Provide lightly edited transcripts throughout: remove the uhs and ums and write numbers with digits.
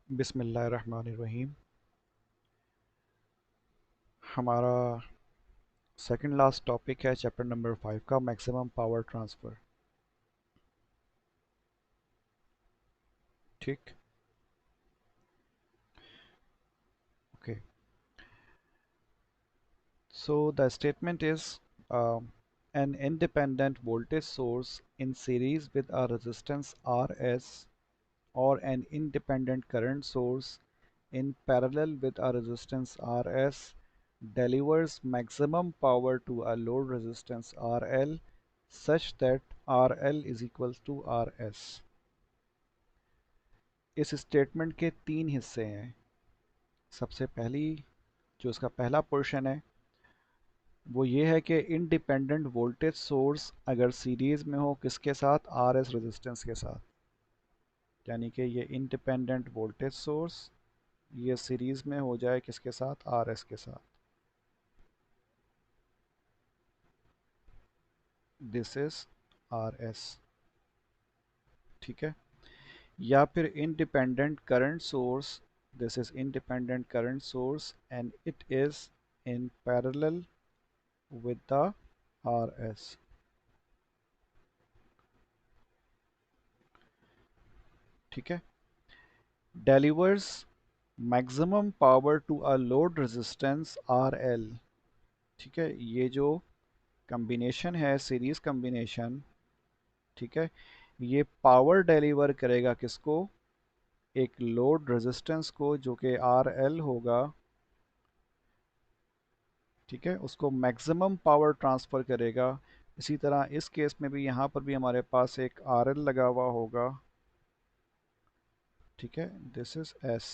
बिस्मिल्लाहिर्रहमानिर्रहीम। हमारा second last topic है चैप्टर नंबर 5 का मैक्सिमम पावर ट्रांसफ़र। ठीक। Okay. So the statement is an independent voltage source in series with a resistance Rs or an independent current source in parallel with a resistance Rs delivers maximum power to a load resistance RL such that RL is equals to Rs। इस statement के तीन हिस्से हैं। सबसे पहली जो इसका पहला पोर्शन है वो ये है कि इंडिपेंडेंट वोल्टेज सोर्स अगर सीरीज में हो किसके साथ, आर एस रेजिस्टेंस के साथ, यानी कि ये इंडिपेंडेंट वोल्टेज सोर्स ये सीरीज में हो जाए किसके साथ, आर एस के साथ। This is R S. ठीक है। या फिर independent current source, this is independent current source and it is in parallel with the RS। ठीक है। delivers maximum power to a load resistance RL। ठीक है। ये जो कम्बिनेशन है सीरीज कम्बिनेशन, ठीक है, ये पावर डिलीवर करेगा किसको, एक लोड रेजिस्टेंस को जो कि RL होगा। ठीक है, उसको मैक्सिमम पावर ट्रांसफ़र करेगा। इसी तरह इस केस में भी यहाँ पर भी हमारे पास एक RL लगा हुआ होगा। ठीक है, दिस इज S।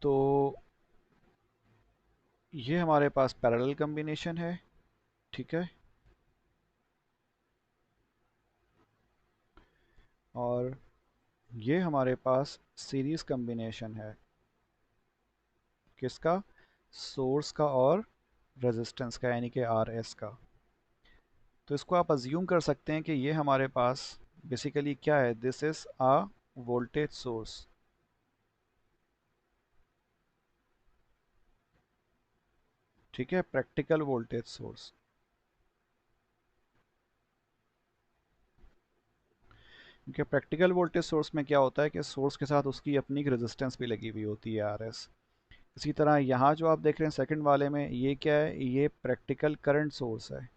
तो ये हमारे पास पैरेलल कम्बिनेशन है। ठीक है। और ये हमारे पास सीरीज कम्बिनेशन है किसका, सोर्स का और रेजिस्टेंस का, यानी कि आर एस का। तो इसको आप अज्यूम कर सकते हैं कि ये हमारे पास बेसिकली क्या है, this is a voltage source. ठीक है, प्रैक्टिकल वोल्टेज सोर्स। क्योंकि प्रैक्टिकल वोल्टेज सोर्स में क्या होता है कि सोर्स के साथ उसकी अपनी एक रेजिस्टेंस भी लगी हुई होती है, आर एस। इसी तरह यहाँ जो आप देख रहे हैं सेकंड वाले में, ये क्या है, ये प्रैक्टिकल करंट सोर्स है।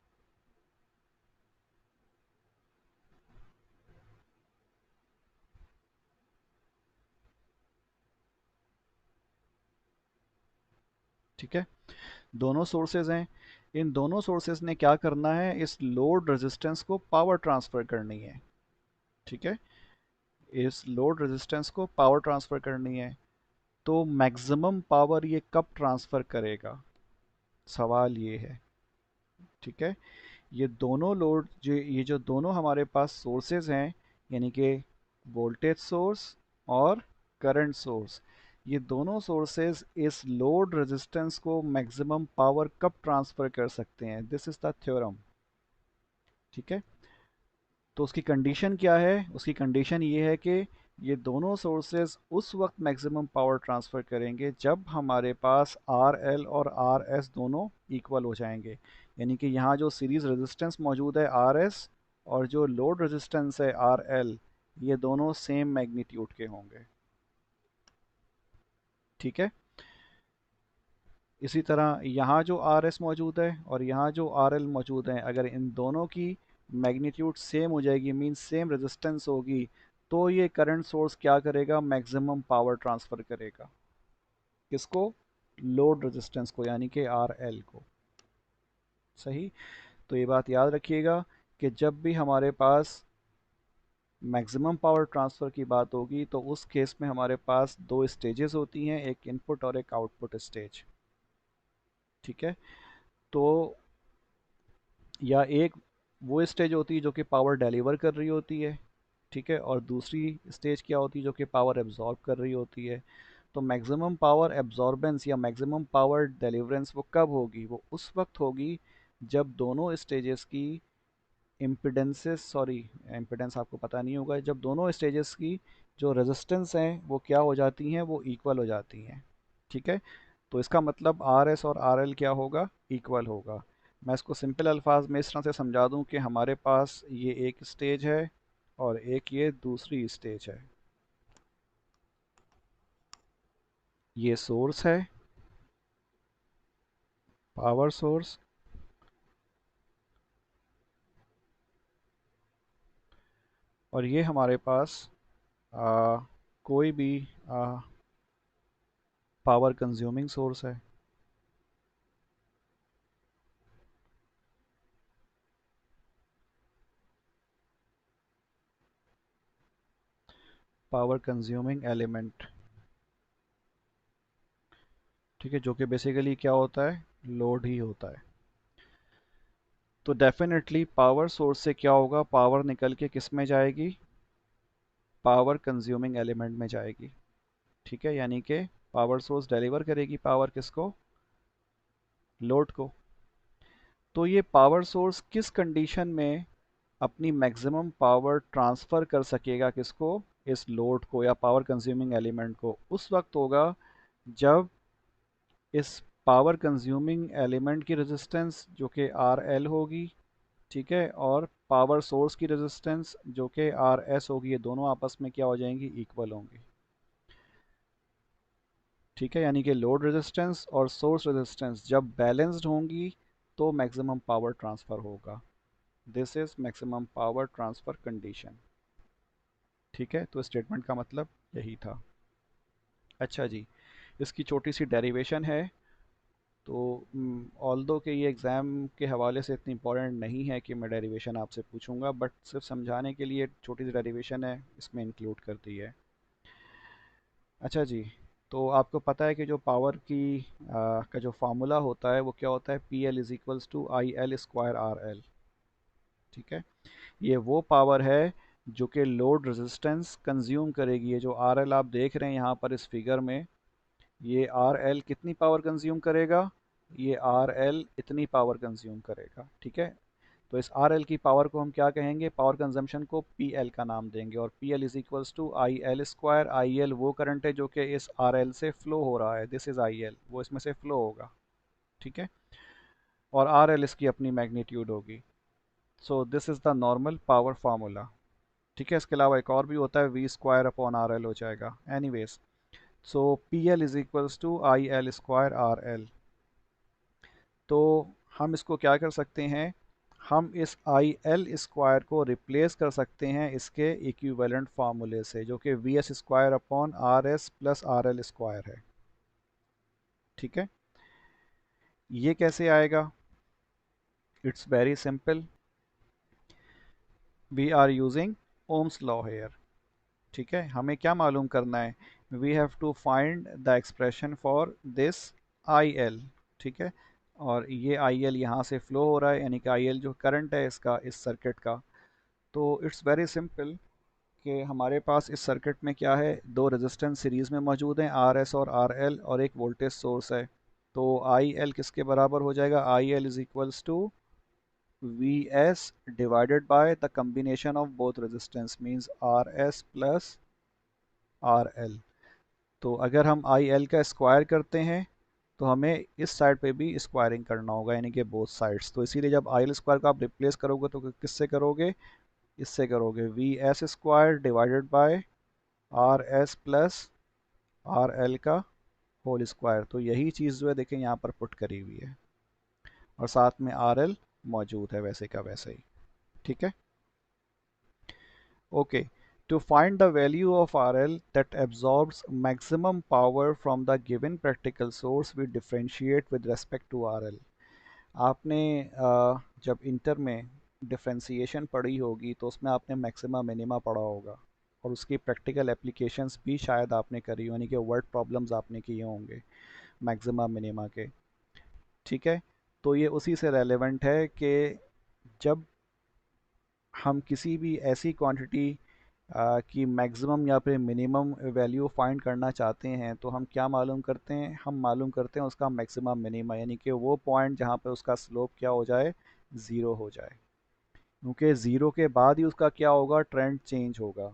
ठीक है, दोनों सोर्सेज हैं। इन दोनों सोर्सेज ने क्या करना है, इस लोड रेजिस्टेंस को पावर ट्रांसफ़र करनी है। ठीक है, इस लोड रेजिस्टेंस को पावर ट्रांसफ़र करनी है। तो मैक्सिमम पावर ये कब ट्रांसफ़र करेगा, सवाल ये है। ठीक है, ये दोनों लोड जो ये जो दोनों हमारे पास सोर्सेज हैं, यानी कि वोल्टेज सोर्स और करंट सोर्स, ये दोनों सोर्सेज इस लोड रेजिस्टेंस को मैक्सिमम पावर कब ट्रांसफ़र कर सकते हैं, दिस इज़ द थ्योरम। ठीक है। तो उसकी कंडीशन क्या है, उसकी कंडीशन ये है कि ये दोनों सोर्सेज उस वक्त मैक्सिमम पावर ट्रांसफ़र करेंगे जब हमारे पास आर एल और आर एस दोनों इक्वल हो जाएंगे। यानी कि यहाँ जो सीरीज रेजिस्टेंस मौजूद है आर एस और जो लोड रेजिस्टेंस है आर एल, ये दोनों सेम मैग्नीट्यूड के होंगे। ठीक है। इसी तरह यहाँ जो आर एस मौजूद है और यहाँ जो आर एल मौजूद है, अगर इन दोनों की मैग्नीट्यूड सेम हो जाएगी, मीन सेम रेजिस्टेंस होगी, तो ये करंट सोर्स क्या करेगा, मैक्सिमम पावर ट्रांसफ़र करेगा। किसको, लोड रेजिस्टेंस को, यानी कि आर एल को। सही। तो ये बात याद रखिएगा कि जब भी हमारे पास मैक्सिमम पावर ट्रांसफ़र की बात होगी तो उस केस में हमारे पास दो स्टेजेस होती हैं, एक इनपुट और एक आउटपुट स्टेज। ठीक है। तो या एक वो स्टेज होती है जो कि पावर डिलीवर कर रही होती है। ठीक है। और दूसरी स्टेज क्या होती है, जो कि पावर एब्जॉर्ब कर रही होती है। तो मैक्सिमम पावर एब्जॉर्बेंस या मैक्सिमम पावर डिलीवरेंस वो कब होगी, वो उस वक्त होगी जब दोनों स्टेजेस की इम्पिडेंसेस, सॉरी, इम्पिडेंस आपको पता नहीं होगा, जब दोनों स्टेजेस की जो रेजिस्टेंस हैं वो क्या हो जाती हैं, वो इक्वल हो जाती हैं। ठीक है, तो इसका मतलब आर एस और आर एल क्या होगा, इक्वल होगा। मैं इसको सिंपल अल्फाज में इस तरह से समझा दूं कि हमारे पास ये एक स्टेज है और एक ये दूसरी स्टेज है। ये सोर्स है, पावर सोर्स, और ये हमारे पास आ, कोई भी पावर कंज्यूमिंग सोर्स है। पावर कंज्यूमिंग एलिमेंट, ठीक है, जो कि बेसिकली क्या होता है, लोड ही होता है। तो डेफिनेटली पावर सोर्स से क्या होगा, पावर निकल के किस में जाएगी, पावर कंज्यूमिंग एलिमेंट में जाएगी। ठीक है, यानी कि पावर सोर्स डिलीवर करेगी पावर किसको, लोड को। तो ये पावर सोर्स किस कंडीशन में अपनी मैक्सिमम पावर ट्रांसफ़र कर सकेगा किसको, इस लोड को या पावर कंज्यूमिंग एलिमेंट को, उस वक्त होगा जब इस पावर कंज्यूमिंग एलिमेंट की रेजिस्टेंस जो कि आर एल होगी, ठीक है, और पावर सोर्स की रेजिस्टेंस जो कि आर एस होगी, ये दोनों आपस में क्या हो जाएंगी, इक्वल होंगी। ठीक है, यानी कि लोड रेजिस्टेंस और सोर्स रेजिस्टेंस जब बैलेंस्ड होंगी तो मैक्सिमम पावर ट्रांसफ़र होगा। This is maximum power transfer condition. ठीक है, तो स्टेटमेंट का मतलब यही था। अच्छा जी, इसकी छोटी सी डेरिवेशन है। तो ऑल्दो के ये एग्ज़ाम के हवाले से इतनी इंपॉर्टेंट नहीं है कि मैं डेरिवेशन आपसे पूछूंगा, बट सिर्फ समझाने के लिए छोटी सी डेरिवेशन है, इसमें इंक्लूड कर दी है। अच्छा जी, तो आपको पता है कि जो पावर की का जो फार्मूला होता है वो क्या होता है, P L is equals to I L square R L. ठीक है, ये वो पावर है जो कि लोड रेजिस्टेंस कंज्यूम करेगी। ये जो आर एल आप देख रहे हैं यहाँ पर इस फिगर में, ये आर एल कितनी पावर कंज्यूम करेगा, ये आर एल इतनी पावर कंज्यूम करेगा। ठीक है, तो इस आर एल की पावर को हम क्या कहेंगे, पावर कंजम्पशन को पी एल का नाम देंगे, और P L is equals to I L square. I L वो करंट है जो कि इस आर एल से फ्लो हो रहा है, दिस इज आई एल, वो इसमें से फ्लो होगा। ठीक है, और आर एल इसकी अपनी मैग्नीट्यूड होगी। So this is the normal power formula. ठीक है, इसके अलावा एक और भी होता है, V square upon R L हो जाएगा। Anyways, so P L is equals to I L square R L. तो हम इसको क्या कर सकते हैं, हम इस आई एल स्क्वायर को रिप्लेस कर सकते हैं इसके इक्विवेलेंट फार्मूले से, जो कि V S square upon R S plus R L square है। ठीक है, ये कैसे आएगा, it's very simple, we are using Ohm's law here. ठीक है, हमें क्या मालूम करना है, we have to find the expression for this I L. ठीक है, और ये आई एल यहाँ से फ्लो हो रहा है, यानी कि आई एल जो करंट है इसका, इस सर्किट का। तो इट्स वेरी सिंपल कि हमारे पास इस सर्किट में क्या है, दो रेजिस्टेंस सीरीज़ में मौजूद हैं, आर एस और आर एल, और एक वोल्टेज सोर्स है। तो आई एल किसके बराबर हो जाएगा, I L is equals to V S divided by the combination of both resistance, means R S plus R L. तो अगर हम आई एल का स्क्वायर करते हैं तो हमें इस साइड पे भी स्क्वायरिंग करना होगा, यानी कि बोथ साइड्स। तो इसीलिए जब आई एल स्क्वायर का आप रिप्लेस करोगे तो किससे करोगे, इससे करोगे, we S square divided by R S plus R L का होल स्क्वायर। तो यही चीज़ जो है देखें यहाँ पर पुट करी हुई है, और साथ में आर एल मौजूद है वैसे का वैसे ही। ठीक है, okay, to find the value of RL that absorbs maximum power from the given practical source, we differentiate with respect to RL। आपने जब इंटर में डिफरेंशिएशन पढ़ी होगी तो उसमें आपने मैक्सिमा मिनिमा पढ़ा होगा, और उसकी प्रैक्टिकल एप्लीकेशंस भी शायद आपने करी हो, यानी कि वर्ड प्रॉब्लम्स आपने किए होंगे मैक्सिमा मिनिमा के। ठीक है, तो ये उसी से रेलेवेंट है कि जब हम किसी भी ऐसी क्वांटिटी की मैक्सिमम या फिर मिनिमम वैल्यू फाइंड करना चाहते हैं तो हम क्या मालूम करते हैं, हम मालूम करते हैं उसका मैक्सिमम मिनिमा, यानी कि वो पॉइंट जहाँ पे उसका स्लोप क्या हो जाए, ज़ीरो हो जाए। क्योंकि ज़ीरो के बाद ही उसका क्या होगा, ट्रेंड चेंज होगा।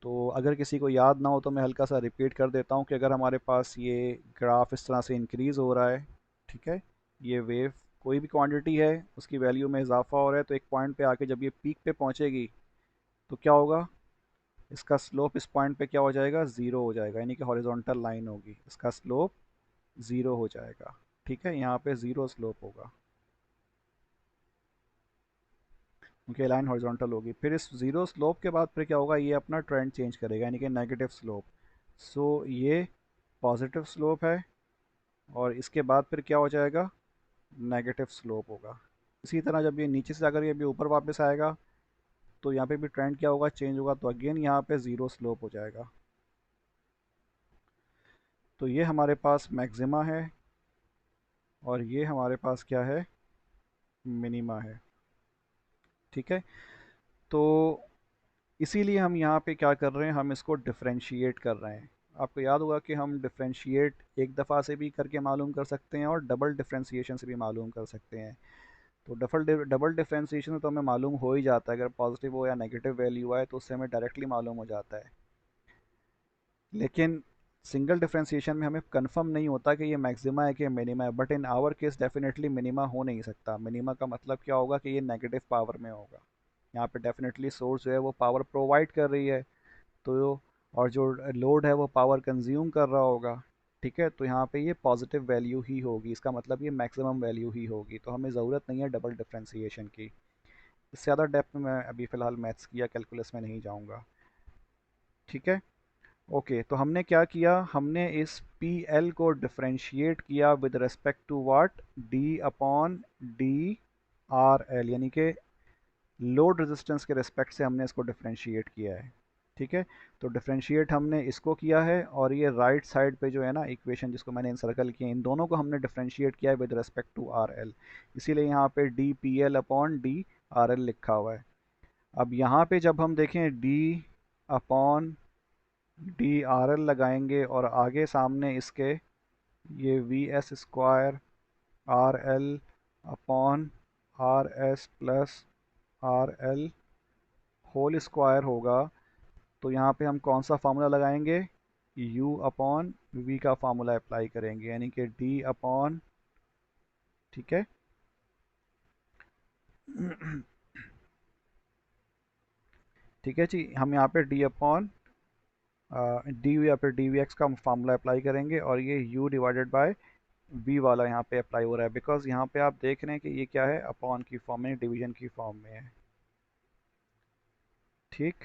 तो अगर किसी को याद ना हो तो मैं हल्का सा रिपीट कर देता हूँ कि अगर हमारे पास ये ग्राफ इस तरह से इंक्रीज़ हो रहा है, ठीक है, ये वेव कोई भी क्वांटिटी है उसकी वैल्यू में इजाफा हो रहा है, तो एक पॉइंट पे आके जब ये पीक पे पहुंचेगी तो क्या होगा, इसका स्लोप इस पॉइंट पे क्या हो जाएगा, ज़ीरो हो जाएगा, यानी कि हॉरिजॉन्टल लाइन होगी, इसका स्लोप ज़ीरो हो जाएगा। ठीक है, यहाँ पे ज़ीरो स्लोप होगा क्योंकि लाइन हॉरिजॉन्टल होगी। फिर इस ज़ीरो स्लोप के बाद फिर क्या होगा, ये अपना ट्रेंड चेंज करेगा, यानी कि नेगेटिव स्लोप। सो ये पॉजिटिव स्लोप है और इसके बाद फिर क्या हो जाएगा, नेगेटिव स्लोप होगा। इसी तरह जब ये नीचे से अगर ये भी ऊपर वापस आएगा तो यहाँ पे भी ट्रेंड क्या होगा, चेंज होगा, तो अगेन यहाँ पे ज़ीरो स्लोप हो जाएगा। तो ये हमारे पास मैक्सिमा है और ये हमारे पास क्या है, मिनिमा है। ठीक है, तो इसीलिए हम यहाँ पे क्या कर रहे हैं, हम इसको डिफरेंशिएट कर रहे हैं। आपको याद होगा कि हम डिफरेंशिएट एक दफ़ा से भी करके मालूम कर सकते हैं और डबल डिफरेंशिएशन से भी मालूम कर सकते हैं। तो डबल डिफरेंशिएशन में तो हमें मालूम हो ही जाता है, अगर पॉजिटिव हो या नेगेटिव वैल्यू आए तो उससे हमें डायरेक्टली मालूम हो जाता है। लेकिन सिंगल डिफरेंशिएशन में हमें कंफर्म नहीं होता कि ये मैक्सिमा है कि मिनिमा है, but in our case definitely minima हो नहीं सकता। मिनिमा का मतलब क्या होगा कि ये नेगेटिव पावर में होगा। यहाँ पे डेफिनेटली सोर्स जो है वो पावर प्रोवाइड कर रही है, तो और जो लोड है वो पावर कंज्यूम कर रहा होगा। ठीक है, तो यहाँ पे ये पॉजिटिव वैल्यू ही होगी, इसका मतलब ये मैक्सिमम वैल्यू ही होगी, तो हमें ज़रूरत नहीं है डबल डिफरेंशिएशन की। इससे ज़्यादा डेप्थ में मैं अभी फ़िलहाल मैथ्स की या कैलकुलस में नहीं जाऊँगा। ठीक है, ओके, तो हमने क्या किया, हमने इस पी एल को डिफरेंशिएट किया with respect to what, D upon D R L, यानी कि लोड रेजिस्टेंस के रिस्पेक्ट से हमने इसको डिफरेंशिएट किया है। ठीक है, तो डिफरेंशिएट हमने इसको किया है और ये राइट साइड पे जो है ना इक्वेशन जिसको मैंने सर्कल किया, इन दोनों को हमने डिफरेंशिएट किया है with respect to R L, इसीलिए यहाँ पे D P L upon D R L लिखा हुआ है। अब यहाँ पे जब हम देखें D upon D R L लगाएंगे और आगे सामने इसके ये V S square R L upon R S plus R L whole square होगा, तो यहाँ पे हम कौन सा फार्मूला लगाएंगे, u अपॉन वी का फार्मूला अप्लाई करेंगे, यानी कि d अपॉन, ठीक है, ठीक है जी, हम यहाँ पे d अपॉन डी या फिर डी वी एक्स का फार्मूला अप्लाई करेंगे और ये u डिवाइडेड बाय v वाला यहाँ पे अप्लाई हो रहा है, बिकॉज यहाँ पे आप देख रहे हैं कि ये क्या है, अपॉन की फॉर्म में, डिवीजन की फॉर्म में है। ठीक,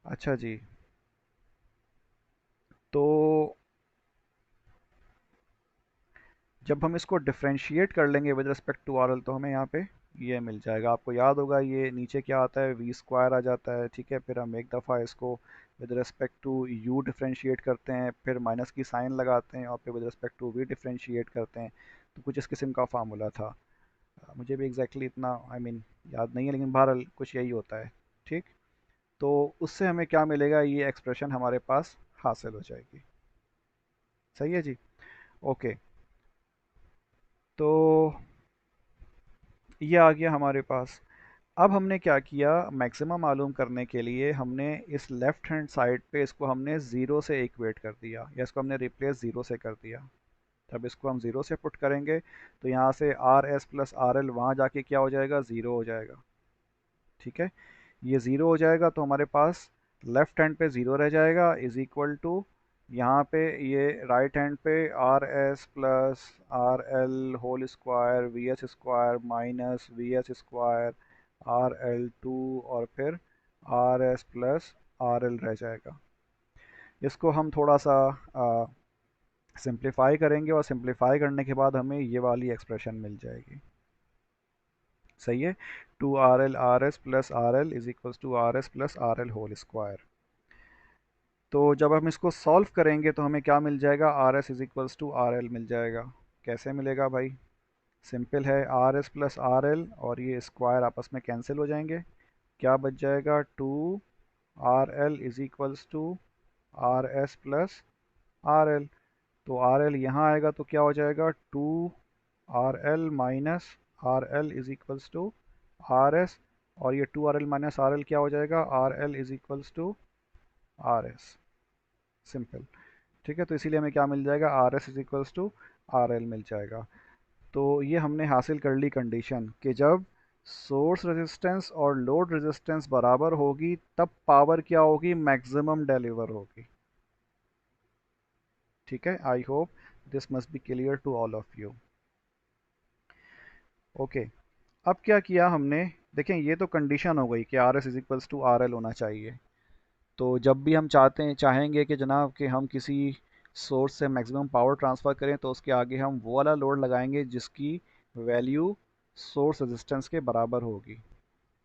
अच्छा जी, तो जब हम इसको डिफरेंशिएट कर लेंगे with respect to R L तो हमें यहाँ पे ये मिल जाएगा। आपको याद होगा ये नीचे क्या आता है, वी स्क्वायर आ जाता है। ठीक है, फिर हम एक दफ़ा इसको with respect to U differentiate करते हैं, फिर माइनस की साइन लगाते हैं और फिर with respect to V differentiate करते हैं। तो कुछ इस किस्म का फार्मूला था, मुझे भी एग्जैक्टली इतना याद नहीं है, लेकिन बहरहाल कुछ यही होता है। ठीक, तो उससे हमें क्या मिलेगा, ये एक्सप्रेशन हमारे पास हासिल हो जाएगी। सही है जी, ओके, तो ये आ गया हमारे पास। अब हमने क्या किया, मैक्सिमा मालूम करने के लिए हमने इस लेफ्ट हैंड साइड पे इसको हमने ज़ीरो से इक्वेट कर दिया, या इसको हमने रिप्लेस ज़ीरो से कर दिया। जब इसको हम ज़ीरो से पुट करेंगे तो यहाँ से are S plus R L वहाँ जाके क्या हो जाएगा, ज़ीरो हो जाएगा। ठीक है, ये ज़ीरो हो जाएगा तो हमारे पास लेफ्ट हैंड पे ज़ीरो रह जाएगा, इज़ इक्वल टू यहाँ पे ये राइट हैंड पे R S plus R L whole square V S square minus V S square R L two और फिर R S plus R L रह जाएगा। इसको हम थोड़ा सा सिंप्लीफाई करेंगे और सिंप्लीफाई करने के बाद हमें ये वाली एक्सप्रेशन मिल जाएगी। सही है, two R S plus R L is equals to R S plus R L whole square. तो जब हम इसको सॉल्व करेंगे तो हमें क्या मिल जाएगा, R S is equals to R L मिल जाएगा। कैसे मिलेगा भाई, सिंपल है, R S plus R L और ये स्क्वायर आपस में कैंसिल हो जाएंगे, क्या बच जाएगा, two R L is equals to R S plus R L. तो आर एल यहाँ आएगा तो क्या हो जाएगा, two R L minus R L is equals to R S, और ये 2 RL माइनस आर एल क्या हो जाएगा, R L is equals to R S, simple. ठीक है, तो इसीलिए हमें क्या मिल जाएगा, R S is equals to R L मिल जाएगा। तो ये हमने हासिल कर ली कंडीशन कि जब सोर्स रेजिस्टेंस और लोड रेजिस्टेंस बराबर होगी तब पावर क्या होगी, मैक्सिमम डिलीवर होगी। ठीक है, I hope this must be clear to all of you. Okay, अब क्या किया हमने, देखें ये तो कंडीशन हो गई कि R S is equals to R L होना चाहिए। तो जब भी हम चाहेंगे कि जनाब कि हम किसी सोर्स से मैक्सिमम पावर ट्रांसफ़र करें तो उसके आगे हम वो वाला लोड लगाएंगे जिसकी वैल्यू सोर्स रेजिस्टेंस के बराबर होगी।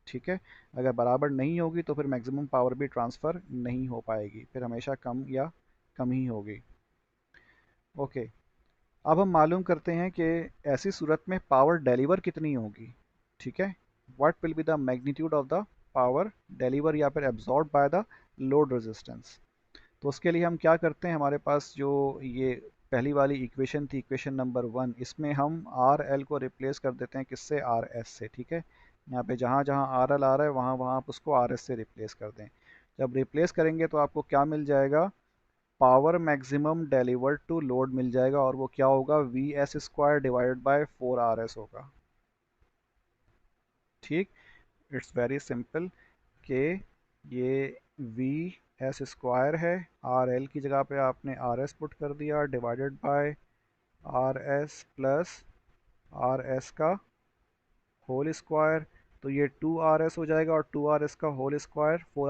ठीक है, अगर बराबर नहीं होगी तो फिर मैक्सिमम पावर भी ट्रांसफ़र नहीं हो पाएगी, फिर हमेशा कम या कम ही होगी। ओके, अब हम मालूम करते हैं कि ऐसी सूरत में पावर डिलीवर कितनी होगी। ठीक है, what will be the magnitude of the power deliver या फिर absorb by the load resistance. तो उसके लिए हम क्या करते हैं, हमारे पास जो ये पहली वाली इक्वेशन थी, इक्वेशन नंबर 1, इसमें हम आर एल को रिप्लेस कर देते हैं किससे, आर एस से। ठीक है, यहाँ पे जहाँ जहाँ आर एल आ रहा है वहाँ वहाँ आप उसको आर एस से रिप्लेस कर दें। जब रिप्लेस करेंगे तो आपको क्या मिल जाएगा, power maximum delivered to load मिल जाएगा, और वो क्या होगा, V S square divided by 4 RS होगा। ठीक, इट्स वेरी सिंपल कि ये वी एस स्क्वायर है, आर एल की जगह पे आपने आर एस पुट कर दिया, divided by R S plus R S का होल स्क्वायर। तो ये 2 RS हो जाएगा, और 2 RS का होल स्क्वायर 4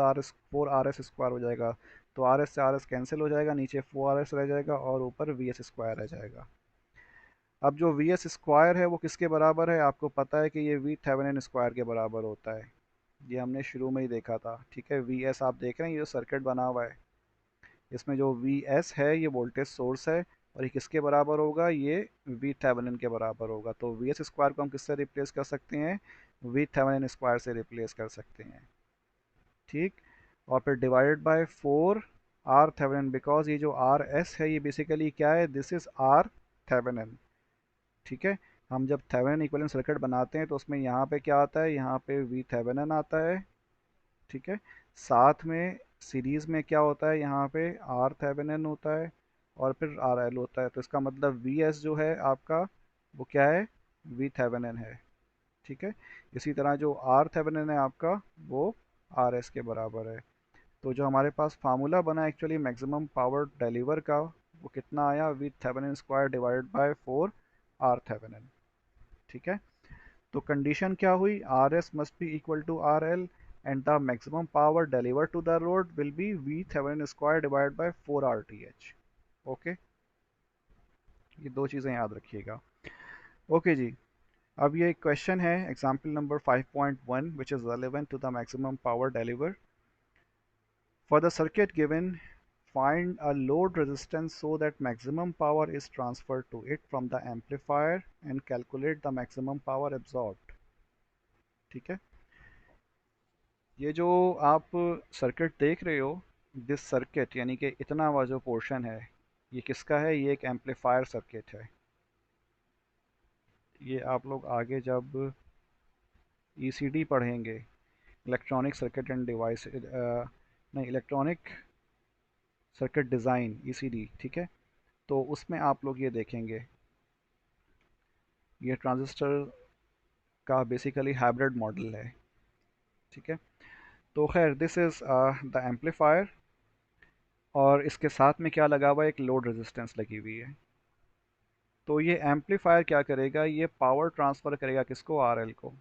RS स्क्वायर हो जाएगा। तो आर एस से आर एस कैंसिल हो जाएगा, नीचे 4 RS रह जाएगा और ऊपर वी एस स्क्वायर रह जाएगा। अब जो वी एस स्क्वायर है वो किसके बराबर है, आपको पता है कि ये वी थेवेनिन स्क्वायर के बराबर होता है। ये हमने शुरू में ही देखा था। ठीक है, वी एस आप देख रहे हैं, ये जो सर्किट बना हुआ है इसमें जो वी एस है ये वोल्टेज सोर्स है, और ये किसके बराबर होगा, ये वी थेवेनिन के बराबर होगा। तो वी एस स्क्वायर को हम किससे रिप्लेस कर सकते हैं, वी थेवेनिन स्क्वायर से रिप्लेस कर सकते हैं। ठीक, और फिर divided by 4 R Thevenin, because ये जो आर एस है ये बेसिकली क्या है, दिस इज आर थेवेनिन। ठीक है, हम जब थेवेनिन इक्विवेलेंट सर्किट बनाते हैं तो उसमें यहाँ पे क्या आता है, यहाँ पे वी थेवेनिन आता है। ठीक है, साथ में सीरीज में क्या होता है, यहाँ पे आर थेवेनिन होता है और फिर आर एल होता है। तो इसका मतलब वी एस जो है आपका वो क्या है, वी थेवेनिन है। ठीक है, इसी तरह जो आर थेवेनिन है आपका वो आर एस के बराबर है। तो जो हमारे पास फार्मूला बना एक्चुअली मैक्सिमम पावर डिलीवर का, वो कितना आया, V Thevenin square divided by 4 R Thevenin. ठीक है, तो कंडीशन क्या हुई, R S must be equal to R L, and the maximum power deliver to the load will be V Thevenin square divide by 4 RTH। Okay, ये दो चीज़ें याद रखिएगा। ओके जी, अब ये क्वेश्चन है example number 5.1 which is relevant to the maximum power deliver for the circuit given. Find a load resistance so that maximum power is transferred to it from the amplifier and calculate the maximum power absorbed. ठीक है, ये जो आप circuit देख रहे हो, this circuit यानी कि इतना हुआ जो पोर्शन है ये किसका है, ये एक एम्पलीफायर सर्किट है। ये आप लोग आगे जब ईसीडी पढ़ेंगे, इलेक्ट्रॉनिक सर्किट एंड डिवाइस, नहीं, इलेक्ट्रॉनिक सर्किट डिज़ाइन, ईसीडी, ठीक है, तो उसमें आप लोग ये देखेंगे, ये ट्रांजिस्टर का बेसिकली हाइब्रिड मॉडल है। ठीक है, तो खैर दिस इज़ द एम्पलीफायर, और इसके साथ में क्या लगा हुआ है, एक लोड रेजिस्टेंस लगी हुई है। तो ये एम्पलीफायर क्या करेगा, ये पावर ट्रांसफ़र करेगा किसको, आरएल को।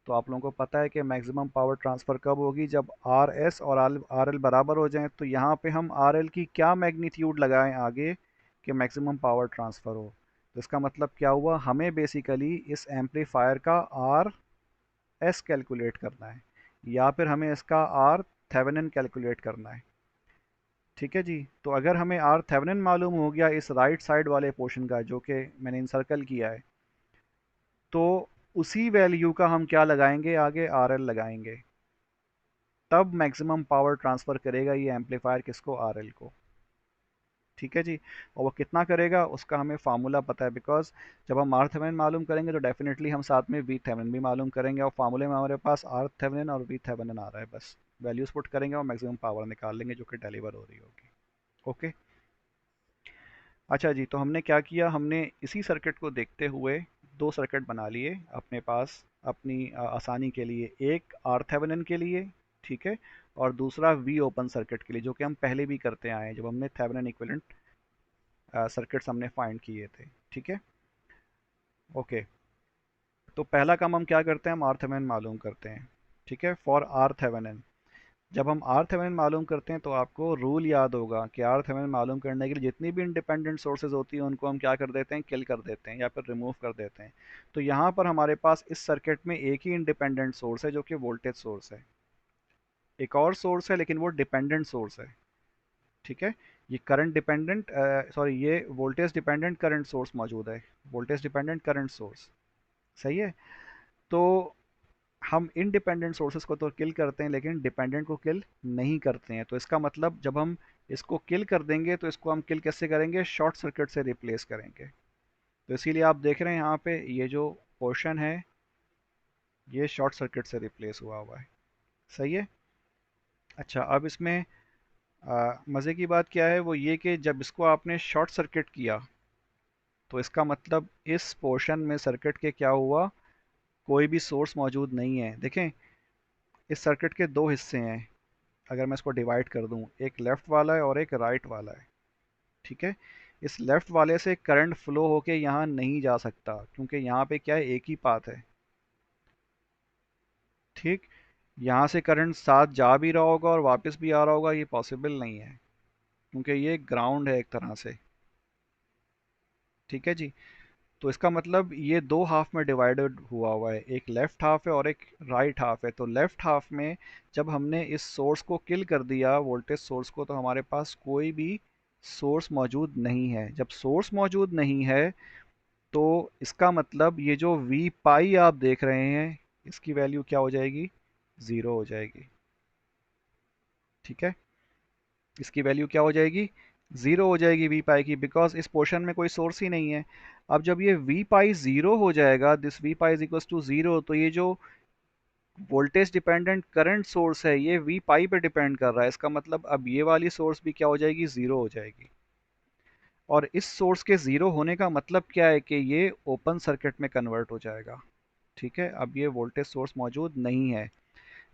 तो आप लोगों को पता है कि मैक्सिमम पावर ट्रांसफ़र कब होगी, जब आर एस और आर एल बराबर हो जाएं। तो यहाँ पे हम आर एल की क्या मैग्नीट्यूड लगाएं आगे कि मैक्सिमम पावर ट्रांसफ़र हो। तो इसका मतलब क्या हुआ, हमें बेसिकली इस एम्पलीफायर का आर एस कैलकुलेट करना है, या फिर हमें इसका आर थेवेनिन कैलकुलेट करना है। ठीक है जी, तो अगर हमें आर थेवेनिन मालूम हो गया इस राइट साइड वाले पोर्शन का जो कि मैंने इंसर्कल किया है, तो उसी वैल्यू का हम क्या लगाएंगे, आगे आर एल लगाएंगे, तब मैक्सिमम पावर ट्रांसफ़र करेगा ये एम्पलीफायर किसको, आर एल को। ठीक है जी। और वो कितना करेगा उसका हमें फार्मूला पता है, बिकॉज जब हम आर थेवेनिन मालूम करेंगे तो डेफिनेटली हम साथ में वी थेवेनिन भी मालूम करेंगे, और फार्मूले में हमारे पास आर थेवेनिन और वी थेवेनिन आ रहा है, बस वैल्यूज पुट करेंगे और मैक्सिमम पावर निकाल लेंगे जो कि डिलीवर हो रही होगी। ओके। अच्छा जी, तो हमने क्या किया, हमने इसी सर्किट को देखते हुए दो सर्किट बना लिए अपने पास अपनी आसानी के लिए, एक आर थेवेनिन के लिए, ठीक है, और दूसरा वी ओपन सर्किट के लिए, जो कि हम पहले भी करते आए हैं जब हमने थेवेनिन इक्विवेलेंट सर्किट्स हमने फाइंड किए थे। ठीक है। ओके। तो पहला काम हम क्या करते हैं, हम आर थेवेनिन मालूम करते हैं। ठीक है, फॉर आर थेवेनिन जब हम आर थेवेनिन मालूम करते हैं तो आपको रूल याद होगा कि आर थेवेनिन मालूम करने के लिए जितनी भी इंडिपेंडेंट सोर्सेज होती हैं उनको हम क्या कर देते हैं, किल कर देते हैं या फिर रिमूव कर देते हैं। तो यहाँ पर हमारे पास इस सर्किट में एक ही इंडिपेंडेंट सोर्स है जो कि वोल्टेज सोर्स है। एक और सोर्स है लेकिन वो डिपेंडेंट सोर्स है। ठीक है। ये करंट डिपेंडेंट सॉरी ये वोल्टेज डिपेंडेंट करंट सोर्स मौजूद है, वोल्टेज डिपेंडेंट करंट सोर्स। सही है। तो हम इंडिपेंडेंट सोर्सेज को तो किल करते हैं लेकिन डिपेंडेंट को किल नहीं करते हैं। तो इसका मतलब जब हम इसको किल कर देंगे तो इसको हम किल कैसे करेंगे, शॉर्ट सर्किट से रिप्लेस करेंगे। तो इसीलिए आप देख रहे हैं यहाँ पे ये जो पोर्शन है ये शॉर्ट सर्किट से रिप्लेस हुआ हुआ है। सही है। अच्छा, अब इसमें मज़े की बात क्या है, वो ये कि जब इसको आपने शॉर्ट सर्किट किया तो इसका मतलब इस पोर्शन में सर्किट के क्या हुआ, कोई भी सोर्स मौजूद नहीं है। देखें, इस सर्किट के दो हिस्से हैं, अगर मैं इसको डिवाइड कर दूं, एक लेफ़्ट वाला है और एक राइट वाला है। ठीक है। इस लेफ़्ट वाले से करंट फ्लो होके यहाँ नहीं जा सकता क्योंकि यहाँ पे क्या है, एक ही पाथ है। ठीक। यहाँ से करंट साथ जा भी रहा होगा और वापस भी आ रहा होगा, ये पॉसिबल नहीं है क्योंकि ये ग्राउंड है एक तरह से। ठीक है जी। तो इसका मतलब ये दो हाफ में डिवाइडेड हुआ हुआ है, एक लेफ्ट हाफ है और एक राइट हाफ है। तो लेफ्ट हाफ में जब हमने इस सोर्स को किल कर दिया, वोल्टेज सोर्स को, तो हमारे पास कोई भी सोर्स मौजूद नहीं है। जब सोर्स मौजूद नहीं है तो इसका मतलब ये जो वी पाई आप देख रहे हैं इसकी वैल्यू क्या हो जाएगी, ज़ीरो हो जाएगी। ठीक है। इसकी वैल्यू क्या हो जाएगी, ज़ीरो हो जाएगी वी पाई की, बिकॉज इस पोर्शन में कोई सोर्स ही नहीं है। अब जब ये वी पाई ज़ीरो हो जाएगा, this V pi is equals to zero, तो ये जो वोल्टेज डिपेंडेंट करंट सोर्स है ये वी पाई पे डिपेंड कर रहा है। इसका मतलब अब ये वाली सोर्स भी क्या हो जाएगी, ज़ीरो हो जाएगी। और इस सोर्स के ज़ीरो होने का मतलब क्या है कि ये ओपन सर्किट में कन्वर्ट हो जाएगा। ठीक है। अब ये वोल्टेज सोर्स मौजूद नहीं है।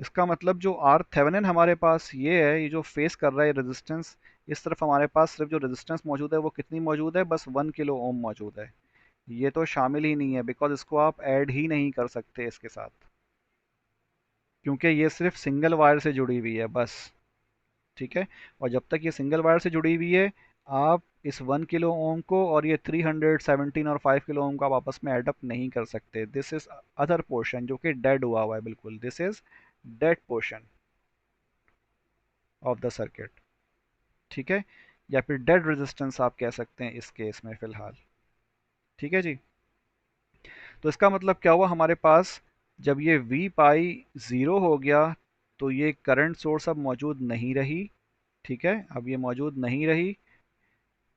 इसका मतलब जो आर थेवेनिन हमारे पास ये है, ये जो फेस कर रहा है रेजिस्टेंस, इस तरफ हमारे पास सिर्फ जो रेजिस्टेंस मौजूद है वो कितनी मौजूद है, बस 1 किलो ओम मौजूद है। ये तो शामिल ही नहीं है बिकॉज इसको आप ऐड ही नहीं कर सकते इसके साथ, क्योंकि ये सिर्फ सिंगल वायर से जुड़ी हुई है बस। ठीक है। और जब तक ये सिंगल वायर से जुड़ी हुई है, आप इस 1 किलो ओम को और ये 317 और 5 किलो ओम को आप आपस में एडअप नहीं कर सकते। दिस इज अदर पोर्शन जो कि डेड हुआ हुआ है बिल्कुल, this is dead portion of the circuit. ठीक है। या फिर डेड रेजिस्टेंस आप कह सकते हैं इस केस में फिलहाल। ठीक है जी। तो इसका मतलब क्या हुआ, हमारे पास जब ये वी पाई ज़ीरो हो गया तो ये करंट सोर्स अब मौजूद नहीं रही। ठीक है। अब ये मौजूद नहीं रही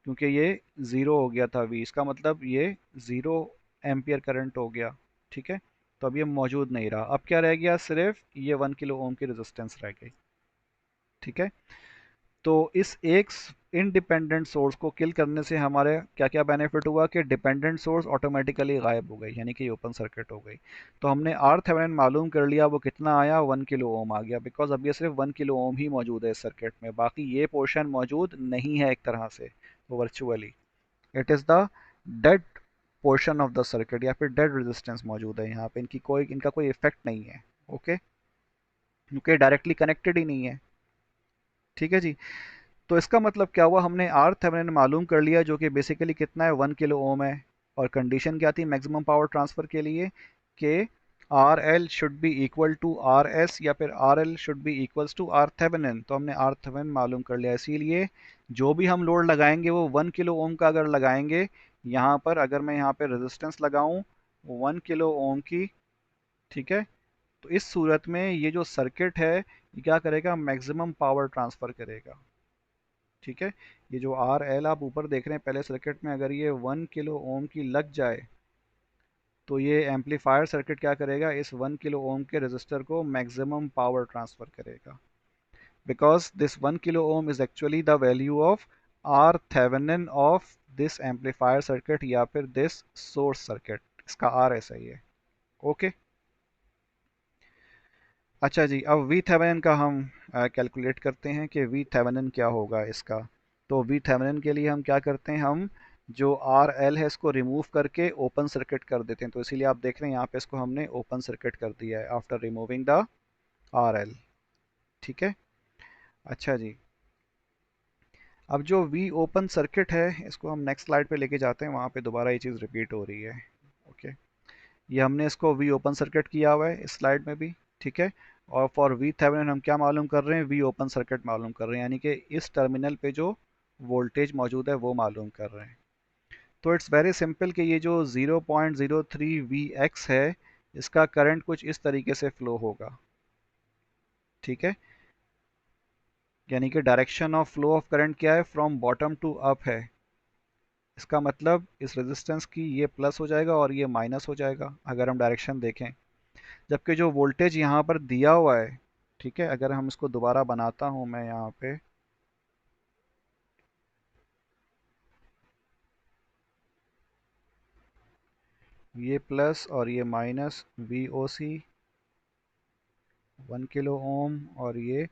क्योंकि ये ज़ीरो हो गया था वी, इसका मतलब ये ज़ीरो एम्पियर करंट हो गया। ठीक है। तो अब ये मौजूद नहीं रहा, अब क्या रह गया, सिर्फ ये 1 किलो ओम की रेजिस्टेंस रह गई। ठीक है। तो इस एक इंडिपेंडेंट सोर्स को किल करने से हमारे क्या क्या बेनिफिट हुआ कि डिपेंडेंट सोर्स ऑटोमेटिकली गायब हो गई, यानी कि ओपन सर्किट हो गई। तो हमने आर थेवेनिन मालूम कर लिया, वो कितना आया, 1 किलो ओम आ गया, बिकॉज अब ये सिर्फ 1 किलो ओम ही मौजूद है इस सर्किट में, बाकी ये पोर्शन मौजूद नहीं है एक तरह से, वो virtually it is the dead portion of the circuit, या फिर डेड रेजिस्टेंस मौजूद है यहाँ पे, इनका कोई इफेक्ट नहीं है। ओके। क्योंकि डायरेक्टली कनेक्टेड ही नहीं है। ठीक है जी। तो इसका मतलब क्या हुआ, हमने आर थेवेनिन मालूम कर लिया जो कि बेसिकली कितना है, 1 किलो ओम है। और कंडीशन क्या थी मैक्सिमम पावर ट्रांसफ़र के लिए, कि R L should be equal to R S या फिर R L should be equals to R Thevenin. तो हमने आर थेवेनिन मालूम कर लिया, इसीलिए जो भी हम लोड लगाएंगे वो 1 किलो ओम का अगर लगाएंगे, यहाँ पर अगर मैं यहाँ पे रेजिस्टेंस लगाऊँ 1 किलो ओम की, ठीक है, तो इस सूरत में ये जो सर्किट है ये क्या करेगा, मैक्सिमम पावर ट्रांसफ़र करेगा। ठीक है। ये जो आर एल आप ऊपर देख रहे हैं पहले सर्किट में, अगर ये 1 किलो ओम की लग जाए तो ये एम्पलीफायर सर्किट क्या करेगा, इस 1 किलो ओम के रेजिस्टर को मैक्सिमम पावर ट्रांसफ़र करेगा, because this 1 kilo ohm is actually the value of R Thevenin of this amplifier circuit या फिर this source circuit, इसका R ऐसा ही है। ओके। अच्छा जी, अब V Thevenin का हम कैलकुलेट करते हैं कि V Thevenin क्या होगा इसका। तो V Thevenin के लिए हम क्या करते हैं, हम जो आर एल है इसको रिमूव करके ओपन सर्किट कर देते हैं। तो इसीलिए आप देख रहे हैं यहाँ पे इसको हमने ओपन सर्किट कर दिया है after removing the are L. ठीक है। अच्छा जी, अब जो वी ओपन सर्किट है इसको हम नेक्स्ट स्लाइड पे लेके जाते हैं, वहाँ पे दोबारा ये चीज़ रिपीट हो रही है। ओके। ये हमने इसको वी ओपन सर्किट किया हुआ है इस स्लाइड में भी। ठीक है। और फॉर वी थेवेनिन हम क्या मालूम कर रहे हैं, वी ओपन सर्किट मालूम कर रहे हैं, यानी कि इस टर्मिनल पे जो वोल्टेज मौजूद है वो मालूम कर रहे हैं। तो इट्स वेरी सिंपल कि ये जो 0.03 वी एक्स है इसका करंट कुछ इस तरीके से फ्लो होगा। ठीक है। यानी कि direction of flow of current क्या है, फ्रॉम बॉटम टू अप है। इसका मतलब इस रेजिस्टेंस की ये प्लस हो जाएगा और ये माइनस हो जाएगा अगर हम डायरेक्शन देखें। जबकि जो वोल्टेज यहाँ पर दिया हुआ है, ठीक है, अगर हम इसको दोबारा बनाता हूँ मैं यहाँ पे, ये प्लस और ये minus we O C 1 kilo ओम और ये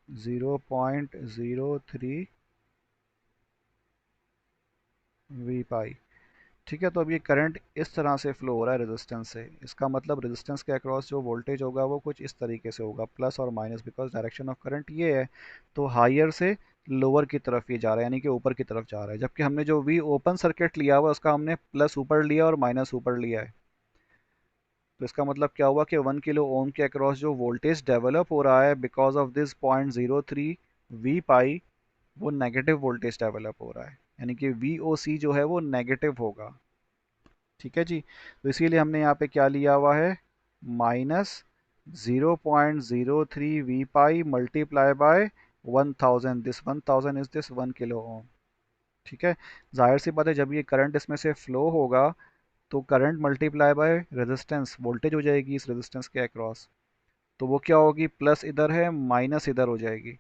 0.03 वी पाई। ठीक है। तो अब ये करंट इस तरह से फ्लो हो रहा है रेजिस्टेंस से, इसका मतलब रेजिस्टेंस के अक्रॉस जो वोल्टेज होगा वो कुछ इस तरीके से होगा, प्लस और minus, because direction of current ये है। तो हायर से लोअर की तरफ ये जा रहा है, यानी कि ऊपर की तरफ जा रहा है। जबकि हमने जो वी ओपन सर्किट लिया हुआ उसका हमने प्लस ऊपर लिया और माइनस ऊपर लिया है। तो इसका मतलब क्या हुआ कि 1 किलो ओम के अक्रॉस जो वोल्टेज डेवलप हो रहा है बिकॉज ऑफ दिस 0.03 वी पाई, वो नेगेटिव वोल्टेज डेवलप हो रहा है, यानी कि वी ओ सी जो है वो नेगेटिव होगा। ठीक है जी। तो इसीलिए हमने यहाँ पे क्या लिया हुआ है, minus 0.03 V pi multiply by 1000, this 1000 is this 1 kilo ohm. ठीक है। जाहिर सी बात है जब ये करंट इसमें से फ्लो होगा तो current multiply by resistance, voltage हो जाएगी इस रेजिस्टेंस के अक्रॉस। तो वो क्या होगी, प्लस इधर है माइनस इधर हो जाएगी।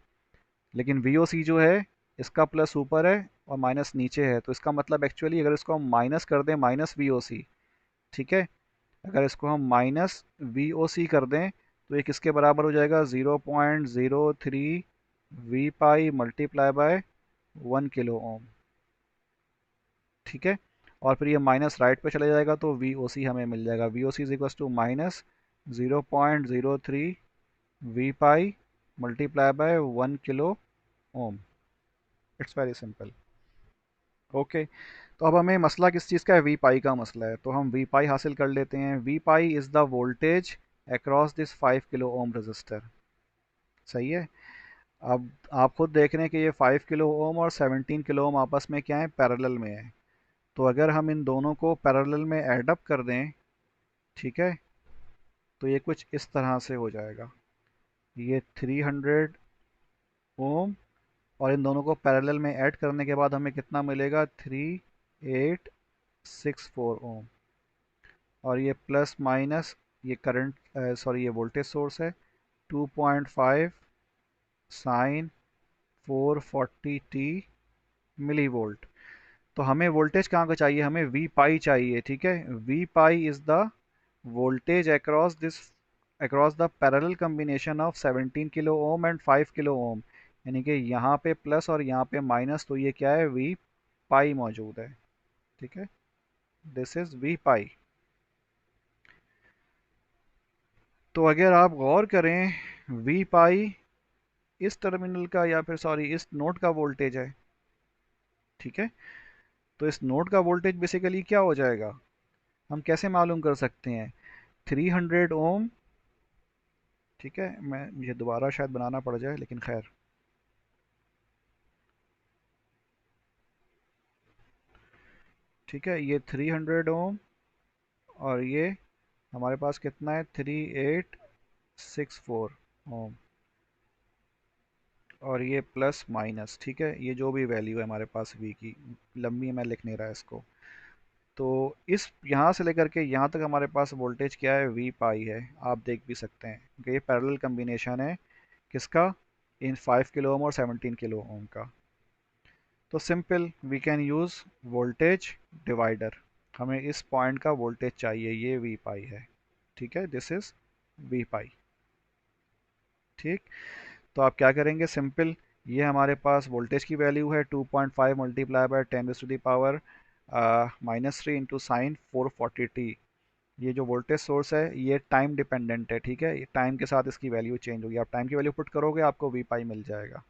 लेकिन वी ओ सी जो है इसका प्लस ऊपर है और माइनस नीचे है, तो इसका मतलब एक्चुअली अगर इसको हम माइनस कर दें, माइनस वी ओ सी, ठीक है, अगर इसको हम माइनस वी ओ सी कर दें तो ये किसके बराबर हो जाएगा, 0.03 V pi multiply by 1 kilo ohm. ठीक है। और फिर ये माइनस राइट पे चले जाएगा तो वी ओ सी हमें मिल जाएगा, V O C is equal to minus 0.03 V pi multiply by 1 kilo ohm. It's very simple. Okay. तो अब हमें मसला किस चीज़ का है, वी पाई का मसला है, तो हम वी पाई हासिल कर लेते हैं। V pi is the voltage across this 5 kilo ohm resistor. सही है। अब आप खुद देख रहे हैं कि ये 5 किलो ओम और 17 किलो ओम आपस में क्या है, पैरेलल में है। तो अगर हम इन दोनों को पैरेलल में ऐडअप कर दें, ठीक है, तो ये कुछ इस तरह से हो जाएगा। ये 300 ओम और इन दोनों को पैरेलल में ऐड करने के बाद हमें कितना मिलेगा, 3864 ओम। और ये प्लस माइनस, ये करंट, सॉरी, ये वोल्टेज सोर्स है, 2.5 साइन 440 टी मिली वोल्ट। तो हमें वोल्टेज कहाँ का चाहिए, हमें वी पाई चाहिए। ठीक है। V pi is the voltage across the parallel combination of 17 kilo ohm and 5 kilo ohm, यानी कि यहाँ पे प्लस और यहाँ पे माइनस, तो ये क्या है, वी पाई मौजूद है। ठीक है। दिस इज वी पाई। तो अगर आप गौर करें, वी पाई इस टर्मिनल का या फिर सॉरी इस नोड का वोल्टेज है। ठीक है। तो इस नोड का वोल्टेज बेसिकली क्या हो जाएगा, हम कैसे मालूम कर सकते हैं, 300 ओम। ठीक है, मैं मुझे दोबारा शायद बनाना पड़ जाए लेकिन खैर। ठीक है, ये 300 ओम और ये हमारे पास कितना है, 3864 ओम। और ये प्लस माइनस, ठीक है, ये जो भी वैल्यू है हमारे पास v की, लंबी मैं लिख नहीं रहा इसको। तो इस यहाँ से लेकर के यहाँ तक हमारे पास वोल्टेज क्या है, v पाई है, आप देख भी सकते हैं कि ये पैरेलल कम्बिनेशन है किसका, इन 5 किलो ओम और 17 किलो ओम का। तो simple we can use voltage divider, हमें इस पॉइंट का वोल्टेज चाहिए, ये वी पाई है, ठीक है, दिस इज़ वी पाई। ठीक, तो आप क्या करेंगे, सिंपल ये हमारे पास वोल्टेज की वैल्यू है 2.5 multiply by 10⁻³ -3 into sine 440t। ये जो वोल्टेज सोर्स है ये टाइम डिपेंडेंट है, ठीक है, ये टाइम के साथ इसकी वैल्यू चेंज होगी, आप टाइम की वैल्यू पुट करोगे आपको वी पाई मिल जाएगा,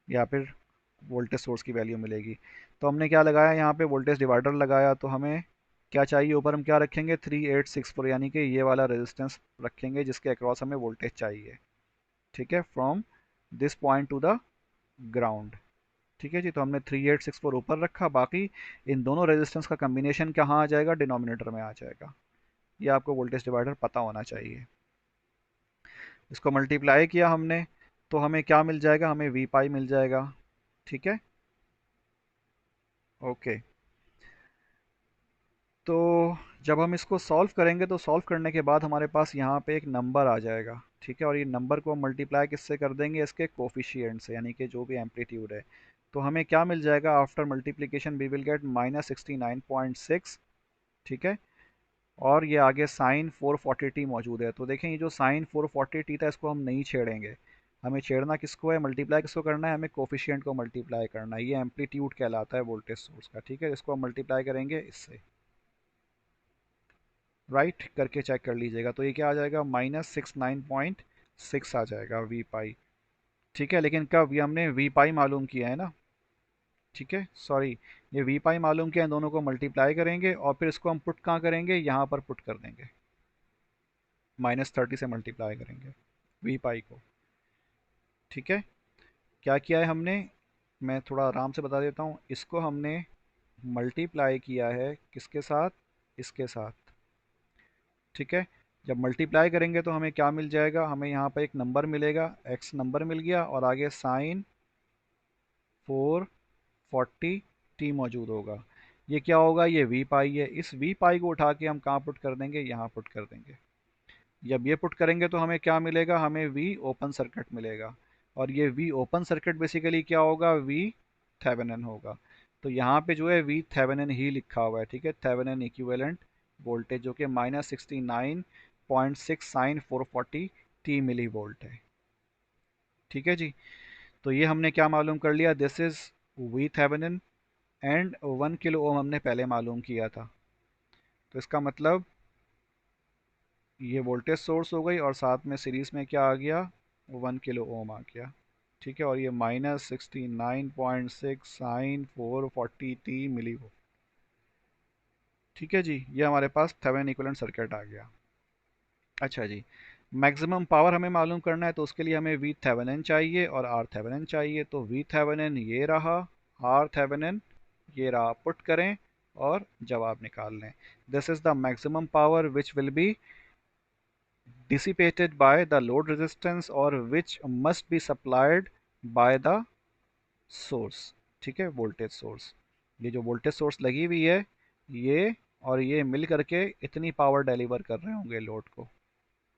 या फिर वोल्टेज सोर्स की वैल्यू मिलेगी। तो हमने क्या लगाया यहाँ पे, वोल्टेज डिवाइडर लगाया, तो हमें क्या चाहिए, ऊपर हम क्या रखेंगे 3864, यानी कि ये वाला रेजिस्टेंस रखेंगे जिसके अक्रॉस हमें वोल्टेज चाहिए, ठीक है, from this point two the ground. ठीक है जी, तो हमने 3864 ऊपर रखा, बाकी इन दोनों रेजिस्टेंस का कम्बिनेशन कहाँ आ जाएगा, डिनोमिनेटर में आ जाएगा। ये आपको वोल्टेज डिवाइडर पता होना चाहिए। इसको मल्टीप्लाई किया हमने तो हमें क्या मिल जाएगा, हमें वी पाई मिल जाएगा, ठीक है, ओके। तो जब हम इसको सॉल्व करेंगे तो सॉल्व करने के बाद हमारे पास यहाँ पे एक नंबर आ जाएगा, ठीक है, और ये नंबर को हम मल्टीप्लाई किससे कर देंगे, इसके कोफिशिएंट से, यानी कि जो भी एम्पलीट्यूड है। तो हमें क्या मिल जाएगा, after multiplication we will get -69.6, ठीक है, और ये आगे साइन 440t मौजूद है। तो देखें ये जो साइन 440t था इसको हम नहीं छेड़ेंगे, हमें छेड़ना किसको है, मल्टीप्लाई किसको करना है, हमें कोफिशिएंट को मल्टीप्लाई करना है, ये एम्पलीट्यूड कहलाता है वोल्टेज सोर्स का, ठीक है, इसको हम मल्टीप्लाई करेंगे इससे, राइट, करके चेक कर लीजिएगा। तो ये क्या आ जाएगा, -69.6 आ जाएगा वी पाई, ठीक है, लेकिन कब, ये हमने वी पाई मालूम किया है ना, ठीक है, सॉरी, ये वी पाई मालूम किया है, दोनों को मल्टीप्लाई करेंगे और फिर इसको हम पुट कहाँ करेंगे, यहाँ पर पुट कर देंगे, -30 से मल्टीप्लाई करेंगे वी पाई को, ठीक है। क्या किया है हमने, मैं थोड़ा आराम से बता देता हूँ, इसको हमने मल्टीप्लाई किया है किसके साथ, इसके साथ, ठीक है। जब मल्टीप्लाई करेंगे तो हमें क्या मिल जाएगा, हमें यहाँ पर एक नंबर मिलेगा, एक्स नंबर मिल गया, और आगे साइन 440t मौजूद होगा। ये क्या होगा, ये वी पाई है, इस वी पाई को उठा के हम कहाँ पुट कर देंगे, यहाँ पुट कर देंगे। जब ये पुट करेंगे तो हमें क्या मिलेगा, हमें वी ओपन सर्किट मिलेगा, और ये वी ओपन सर्किट बेसिकली क्या होगा, वी थेवेनिन होगा। तो यहाँ पे जो है वी थेवेनिन ही लिखा हुआ है, ठीक है, थेवेनिन इक्विवेलेंट वोल्टेज, जो कि -69.6 साइन 440t मिली वोल्ट है, ठीक है जी। तो ये हमने क्या मालूम कर लिया, this is V Thevenin, and 1 kilo ohm हमने पहले मालूम किया था। तो इसका मतलब ये वोल्टेज सोर्स हो गई और साथ में सीरीज में क्या आ गया, 1 किलो ओम आ गया, ठीक है, और ये -69.6 साइन 440t मिली वो, ठीक है जी, ये हमारे पास थेवेनिन इक्विवेलेंट सर्किट आ गया। अच्छा जी, मैक्सिमम पावर हमें मालूम करना है तो उसके लिए हमें वी थेवेनिन चाहिए और आर थेवेनिन चाहिए। तो वी थेवेनिन ये रहा, आर थेवेनिन ये रहा, पुट करें और जवाब निकाल लें। This is the maximum power which will be dissipated by the load resistance or which must be supplied by the source, ठीक है, वोल्टेज सोर्स। ये जो वोल्टेज सोर्स लगी हुई है ये और ये मिल करके इतनी पावर डिलीवर कर रहे होंगे लोड को,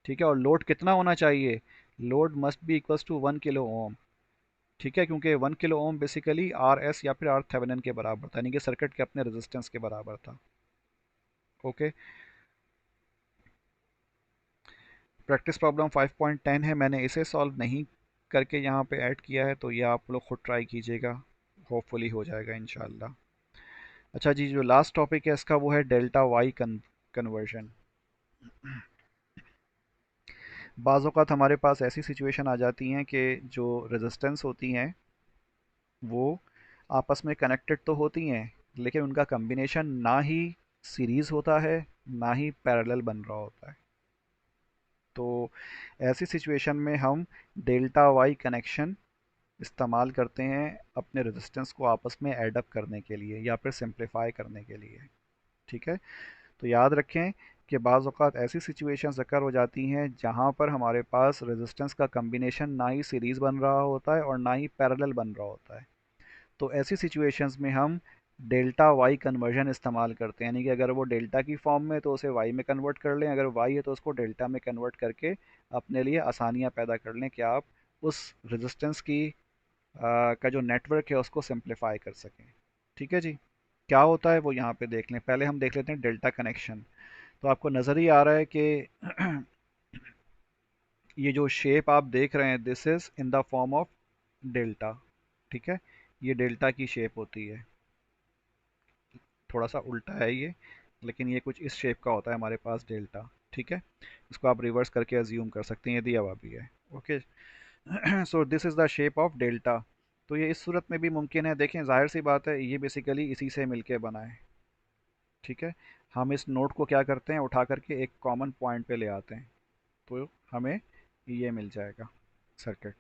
ठीक है, और लोड कितना होना चाहिए, load must be equals to 1 kilo ohm, ठीक है, क्योंकि 1 kilo ohm basically R S या फिर आर थेवेनिन के बराबर था, यानी कि सर्किट के अपने रेजिस्टेंस के बराबर था, ओके। प्रैक्टिस प्रॉब्लम 5.10 है, मैंने इसे सॉल्व नहीं करके यहाँ पे ऐड किया है, तो ये आप लोग खुद ट्राई कीजिएगा, होपफुली हो जाएगा इंशाल्लाह। अच्छा जी, जो लास्ट टॉपिक है इसका वो है डेल्टा वाई कन्वर्जन। बाज़ औक़ात हमारे पास ऐसी सिचुएशन आ जाती हैं कि जो रेजिस्टेंस होती हैं वो आपस में कनेक्टेड तो होती हैं, लेकिन उनका कम्बिनेशन ना ही सीरीज़ होता है ना ही पैरेलल बन रहा होता है। तो ऐसी सिचुएशन में हम डेल्टा वाई कनेक्शन इस्तेमाल करते हैं अपने रेजिस्टेंस को आपस में ऐड अप करने के लिए या फिर सिंप्लीफाई करने के लिए, ठीक है। तो याद रखें कि बाज़ औक़ात ऐसी सिचुएशंस अकर हो जाती हैं जहाँ पर हमारे पास रेजिस्टेंस का कम्बिनेशन ना ही सीरीज़ बन रहा होता है और ना ही पैरेलल बन रहा होता है। तो ऐसी सिचुएशंस में हम डेल्टा वाई कन्वर्जन इस्तेमाल करते हैं, यानी कि अगर वो डेल्टा की फॉर्म में तो उसे वाई में कन्वर्ट कर लें, अगर वाई है तो उसको डेल्टा में कन्वर्ट करके अपने लिए आसानियाँ पैदा कर लें कि आप उस रेजिस्टेंस की का जो नेटवर्क है उसको सिंप्लीफाई कर सकें। ठीक है जी। क्या होता है वो यहाँ पे देख लें। पहले हम देख लेते हैं डेल्टा कनेक्शन। तो आपको नज़र ही आ रहा है कि ये जो शेप आप देख रहे हैं this is in the form of delta. ठीक है, ये डेल्टा की शेप होती है। थोड़ा सा उल्टा है ये, लेकिन ये कुछ इस शेप का होता है हमारे पास डेल्टा। ठीक है, इसको आप रिवर्स करके अज्यूम कर सकते हैं, ये दिया हुआ भी है। Okay, so this is the shape of delta. तो ये इस सूरत में भी मुमकिन है। देखें, जाहिर सी बात है ये बेसिकली इसी से मिलके बना है। ठीक है, हम इस नोट को क्या करते हैं, उठा करके एक कॉमन पॉइंट पे ले आते हैं, तो हमें ये मिल जाएगा सर्किट।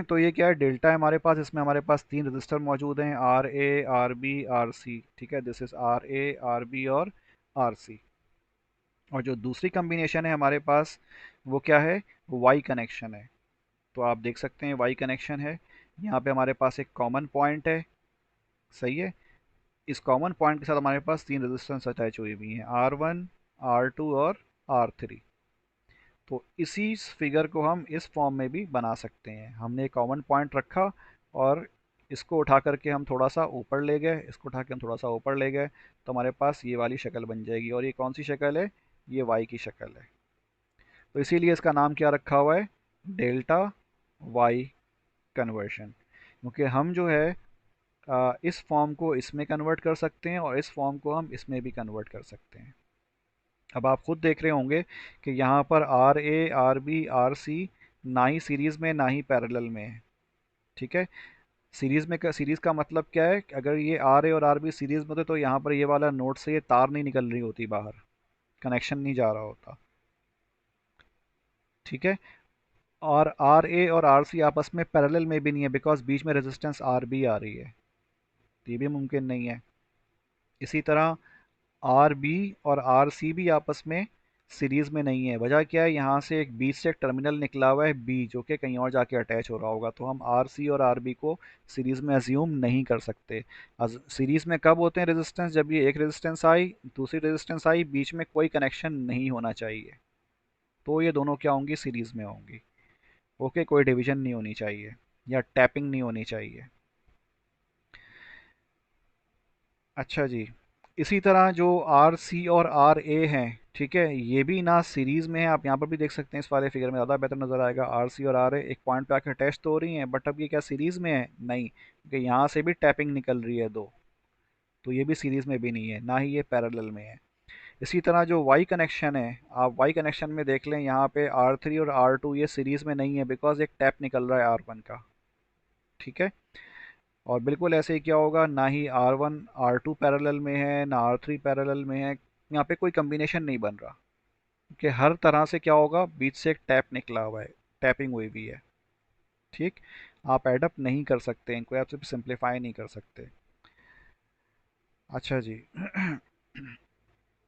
तो ये क्या है, डेल्टा है हमारे पास। इसमें हमारे पास तीन रजिस्टर मौजूद हैं, R A, R B, R C. ठीक है, this is R A, R B और आर सी। और जो दूसरी कम्बिनेशन है हमारे पास वो क्या है, वाई कनेक्शन है। तो आप देख सकते हैं वाई कनेक्शन है। यहाँ पे हमारे पास एक कॉमन पॉइंट है। सही है, इस कॉमन पॉइंट के साथ हमारे पास तीन रेजिस्टेंस अटैच हुई हुई हैं, आर वन, आर टू और आर थ्री। तो इसी फिगर को हम इस फॉर्म में भी बना सकते हैं। हमने कॉमन पॉइंट रखा और इसको उठा करके हम थोड़ा सा ऊपर ले गए, इसको उठा के हम थोड़ा सा ऊपर ले गए, तो हमारे पास ये वाली शक्ल बन जाएगी। और ये कौन सी शक्ल है, ये वाई की शक्ल है। तो इसीलिए इसका नाम क्या रखा हुआ है, डेल्टा वाई कन्वर्शन। क्योंकि हम जो है इस फॉर्म को इसमें कन्वर्ट कर सकते हैं और इस फॉर्म को हम इसमें भी कन्वर्ट कर सकते हैं। अब आप खुद देख रहे होंगे कि यहाँ पर R A, R B, R C ना ही सीरीज़ में ना ही पैरेलल में है। ठीक है, सीरीज़ का मतलब क्या है, अगर ये आर ए और आर बी सीरीज़ में होते तो यहाँ पर ये वाला नोड से ये तार नहीं निकल रही होती बाहर, कनेक्शन नहीं जा रहा होता। ठीक है, और आर ए और आर सी आपस में पैरेलल में भी नहीं है, बिकॉज बीच में रेजिस्टेंस आर बी आ रही है, तो ये भी मुमकिन नहीं है। इसी तरह आर बी और आर सी भी आपस में सीरीज़ में नहीं है। वजह क्या है, यहाँ से एक बीच से एक टर्मिनल निकला हुआ है बी, जो कि कहीं और जाके अटैच हो रहा होगा। तो हम आर सी और आर बी को सीरीज़ में अज्यूम नहीं कर सकते। सीरीज़ में कब होते हैं रेजिस्टेंस, जब ये एक रेजिस्टेंस आई, दूसरी रेजिस्टेंस आई, बीच में कोई कनेक्शन नहीं होना चाहिए, तो ये दोनों क्या होंगी, सीरीज़ में होंगी। ओके, कोई डिवीजन नहीं होनी चाहिए या टैपिंग नहीं होनी चाहिए। अच्छा जी, इसी तरह जो आर सी और आर ए हैं, ठीक है, ये भी ना सीरीज़ में है। आप यहाँ पर भी देख सकते हैं, इस वाले फिगर में ज़्यादा बेहतर नज़र आएगा। आर सी और आर ए एक पॉइंट पे आकर अटैच तो हो रही हैं, बट अब ये क्या सीरीज़ में है, नहीं, क्योंकि यहाँ से भी टैपिंग निकल रही है दो, तो ये भी सीरीज़ में भी नहीं है, ना ही ये पैरेलल में है। इसी तरह जो वाई कनेक्शन है, आप वाई कनेक्शन में देख लें, यहाँ पे आर थ्री और आर टू ये सीरीज़ में नहीं है, बिकॉज एक टैप निकल रहा है आर वन का। ठीक है, और बिल्कुल ऐसे ही क्या होगा, ना ही R one R two parallel में है, ना आर थ्री पैरेलल में है। यहाँ पे कोई कम्बिनेशन नहीं बन रहा, कि हर तरह से क्या होगा, बीच से एक टैप निकला हुआ है, टैपिंग हुई भी है। ठीक, आप एडअप नहीं कर सकते इनको, आप सिर्फ सिंप्लीफाई नहीं कर सकते। अच्छा जी,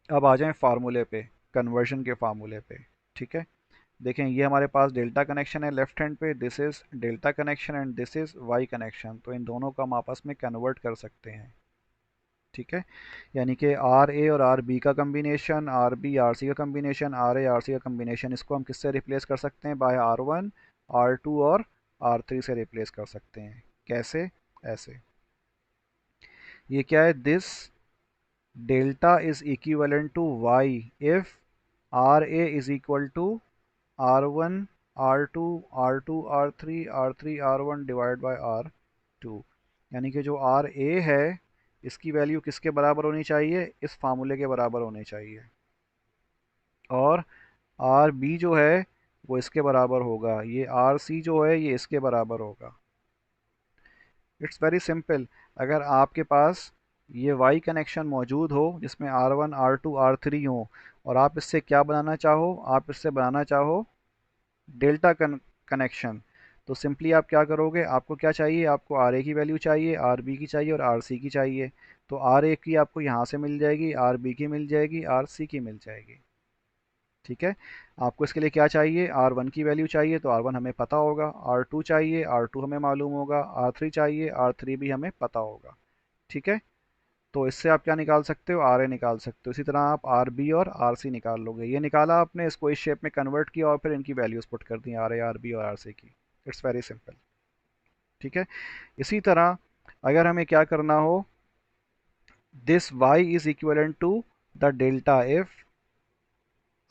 अब आ जाएं फार्मूले पे, कन्वर्जन के फार्मूले पे। ठीक है, देखें, ये हमारे पास डेल्टा कनेक्शन है लेफ्ट हैंड पे, this is delta connection and this is Y connection. तो इन दोनों को हम आपस में कन्वर्ट कर सकते हैं। ठीक है, यानी कि आर ए और आर बी का combination, R B R C का combination, R A R C का कम्बिनेशन, इसको हम किससे रिप्लेस कर सकते हैं, by R one, R two और आर थ्री से रिप्लेस कर सकते हैं। कैसे, ऐसे, ये क्या है, this delta is equivalent to Y if R A is equal to R one, R two, R two R three, R three R one divide by R two. यानी कि जो आर ए है इसकी वैल्यू किसके बराबर होनी चाहिए, इस फार्मूले के बराबर होनी चाहिए। और आर बी जो है वो इसके बराबर होगा, ये आर सी जो है ये इसके बराबर होगा। It's very simple. अगर आपके पास ये वाई कनेक्शन मौजूद हो जिसमें R one, R two, R three हो, और आप इससे क्या बनाना चाहो, आप इससे बनाना चाहो डेल्टा कनेक्शन, तो सिंपली आप क्या करोगे, आपको क्या चाहिए, आपको आर ए की वैल्यू चाहिए, आर बी की चाहिए और आर सी की चाहिए। तो आर ए की आपको यहाँ से मिल जाएगी, आर बी की मिल जाएगी, आर सी की मिल जाएगी। ठीक है। आपको इसके लिए क्या चाहिए, आर वन की वैल्यू चाहिए तो आर वन हमें पता होगा, आर टू चाहिए, आर टू हमें मालूम होगा, आर थ्री चाहिए, आर थ्री भी हमें पता होगा। ठीक है। तो इससे आप क्या निकाल सकते हो, आर ए निकाल सकते हो। इसी तरह आप आर बी और आर सी निकाल लोगे। ये निकाला आपने, इसको इस शेप में कन्वर्ट किया और फिर इनकी वैल्यूज पुट कर दी, आर ए, आर बी और आर सी की। It's very simple. ठीक है। इसी तरह अगर हमें क्या करना हो, this y is equivalent to the delta if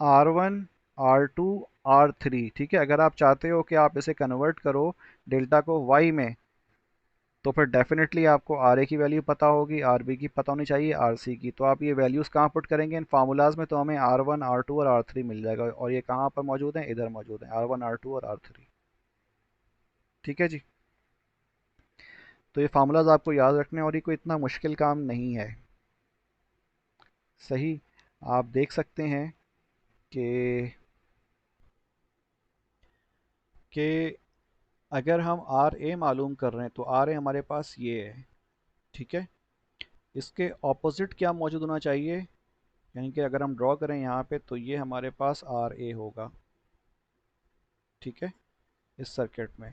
R one, R two, R three. ठीक है। अगर आप चाहते हो कि आप इसे कन्वर्ट करो डेल्टा को y में, तो फिर डेफिनेटली आपको आर ए की वैल्यू पता होगी, आर बी की पता होनी चाहिए, आर सी की। तो आप ये वैल्यूज़ कहाँ पुट करेंगे इन फार्मूलाज में, तो हमें आर वन, आर टू और आर थ्री मिल जाएगा। और ये कहाँ पर मौजूद है, इधर मौजूद है, आर वन, आर टू और आर थ्री। ठीक है जी। तो ये फार्मूलाज आपको याद रखने, और ये कोई इतना मुश्किल काम नहीं है। सही। आप देख सकते हैं कि कि अगर हम आर ए मालूम कर रहे हैं तो आर ए हमारे पास ये है। ठीक है। इसके ऑपोजिट क्या मौजूद होना चाहिए, यानी कि अगर हम ड्रॉ करें यहाँ पे तो ये हमारे पास आर ए होगा। ठीक है। इस सर्किट में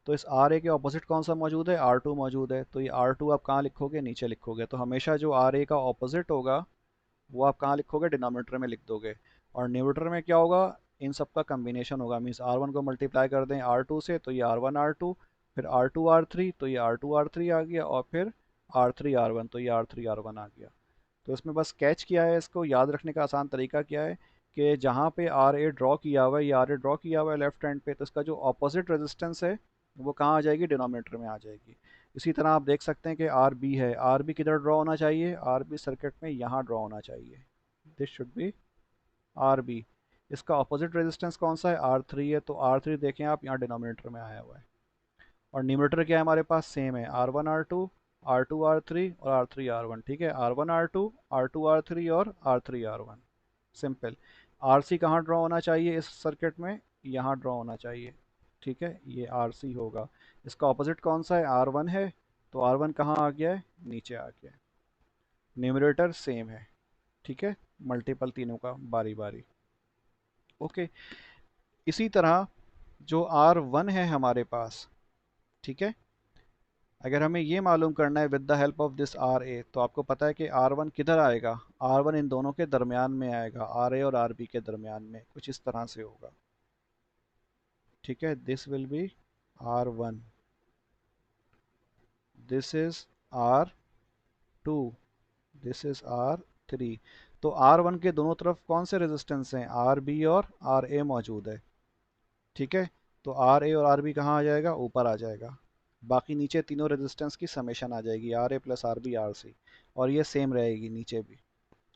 तो इस आर ए के ऑपोजिट कौन सा मौजूद है, आर टू मौजूद है। तो ये आर टू आप कहाँ लिखोगे, नीचे लिखोगे। तो हमेशा जो आर ए का ऑपोजिट होगा वो आप कहाँ लिखोगे, डिनोमिनेटर में लिख दोगे। और न्यूमरेटर में क्या होगा, इन सब का कम्बिनेशन होगा। मीन्स आर वन को मल्टीप्लाई कर दें आर टू से तो ये आर वन आर टू, फिर आर टू आर थ्री तो ये आर टू आर थ्री आ गया, और फिर आर थ्री आर वन तो ये आर थ्री आर वन आ गया। तो इसमें बस कैच किया है, इसको याद रखने का आसान तरीका क्या है कि जहाँ पे आर ए ड्रॉ किया हुआ है, ये आर ए ड्रॉ किया हुआ है लेफ्ट हैंड पे, तो इसका जो ऑपोजिट रेजिस्टेंस है वो कहाँ आ जाएगी, डिनोमिनेटर में आ जाएगी। इसी तरह आप देख सकते हैं कि आर बी है, आर बी किधर ड्रॉ होना चाहिए, आर बी सर्किट में यहाँ ड्रॉ होना चाहिए। This should be R B. इसका ऑपोजिट रेजिस्टेंस कौन सा है, आर थ्री है, तो आर थ्री देखें आप यहाँ डिनोमिनेटर में आया हुआ है। और न्यूमरेटर क्या है हमारे पास, सेम है, R one R two, R two R three और आर थ्री आर वन। ठीक है। R one R two, R two R three और R three R one. Simple. R C कहाँ ड्रॉ होना चाहिए इस सर्किट में, यहाँ ड्रॉ होना चाहिए। ठीक है। ये आर सी होगा। इसका ऑपोजिट कौन सा है, आर वन है, तो आर वन कहाँ आ गया है, नीचे आ गया है। न्यूमरेटर सेम है। ठीक है। मल्टीपल तीनों का बारी बारी। ओके। इसी तरह जो आर वन है हमारे पास, ठीक है, अगर हमें ये मालूम करना है with the help of this R A, तो आपको पता है कि आर वन किधर आएगा, आर वन इन दोनों के दरमियान में आएगा, आर ए और आर बी के दरमियान में, कुछ इस तरह से होगा। ठीक है। This will be R one, this is R two, this is R three. तो आर वन के दोनों तरफ कौन से रेजिस्टेंस हैं, आर बी और आर ए मौजूद है। ठीक है। तो आर ए और आर बी कहाँ आ जाएगा, ऊपर आ जाएगा। बाकी नीचे तीनों रेजिस्टेंस की समेशन आ जाएगी, R A plus R B R C, और ये सेम रहेगी नीचे भी।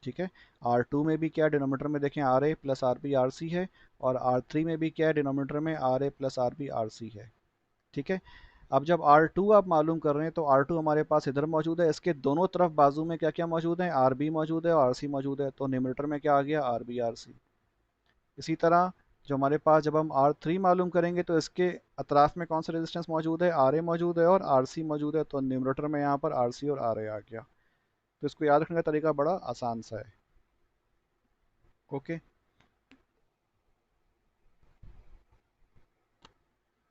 ठीक है। आर टू में भी क्या डिनोमीटर में देखें, R A plus R B R C है, और आर थ्री में भी क्या है, डिनोमीटर में R A plus R B R C है। ठीक है। अब जब आर टू आप मालूम कर रहे हैं तो आर टू हमारे पास इधर मौजूद है, इसके दोनों तरफ बाजू में क्या क्या मौजूद है, आर बी मौजूद है और आर सी मौजूद है, तो न्यूमरेटर में क्या आ गया, आर बी आर सी। इसी तरह जो हमारे पास जब हम आर थ्री मालूम करेंगे तो इसके अतराफ में कौन सा रेजिस्टेंस मौजूद है, आर ए मौजूद है और आर सी मौजूद है, तो न्यूमरेटर में यहाँ पर आर सी और आर ए आ गया। तो इसको याद रखने का तरीका बड़ा आसान सा है। ओके।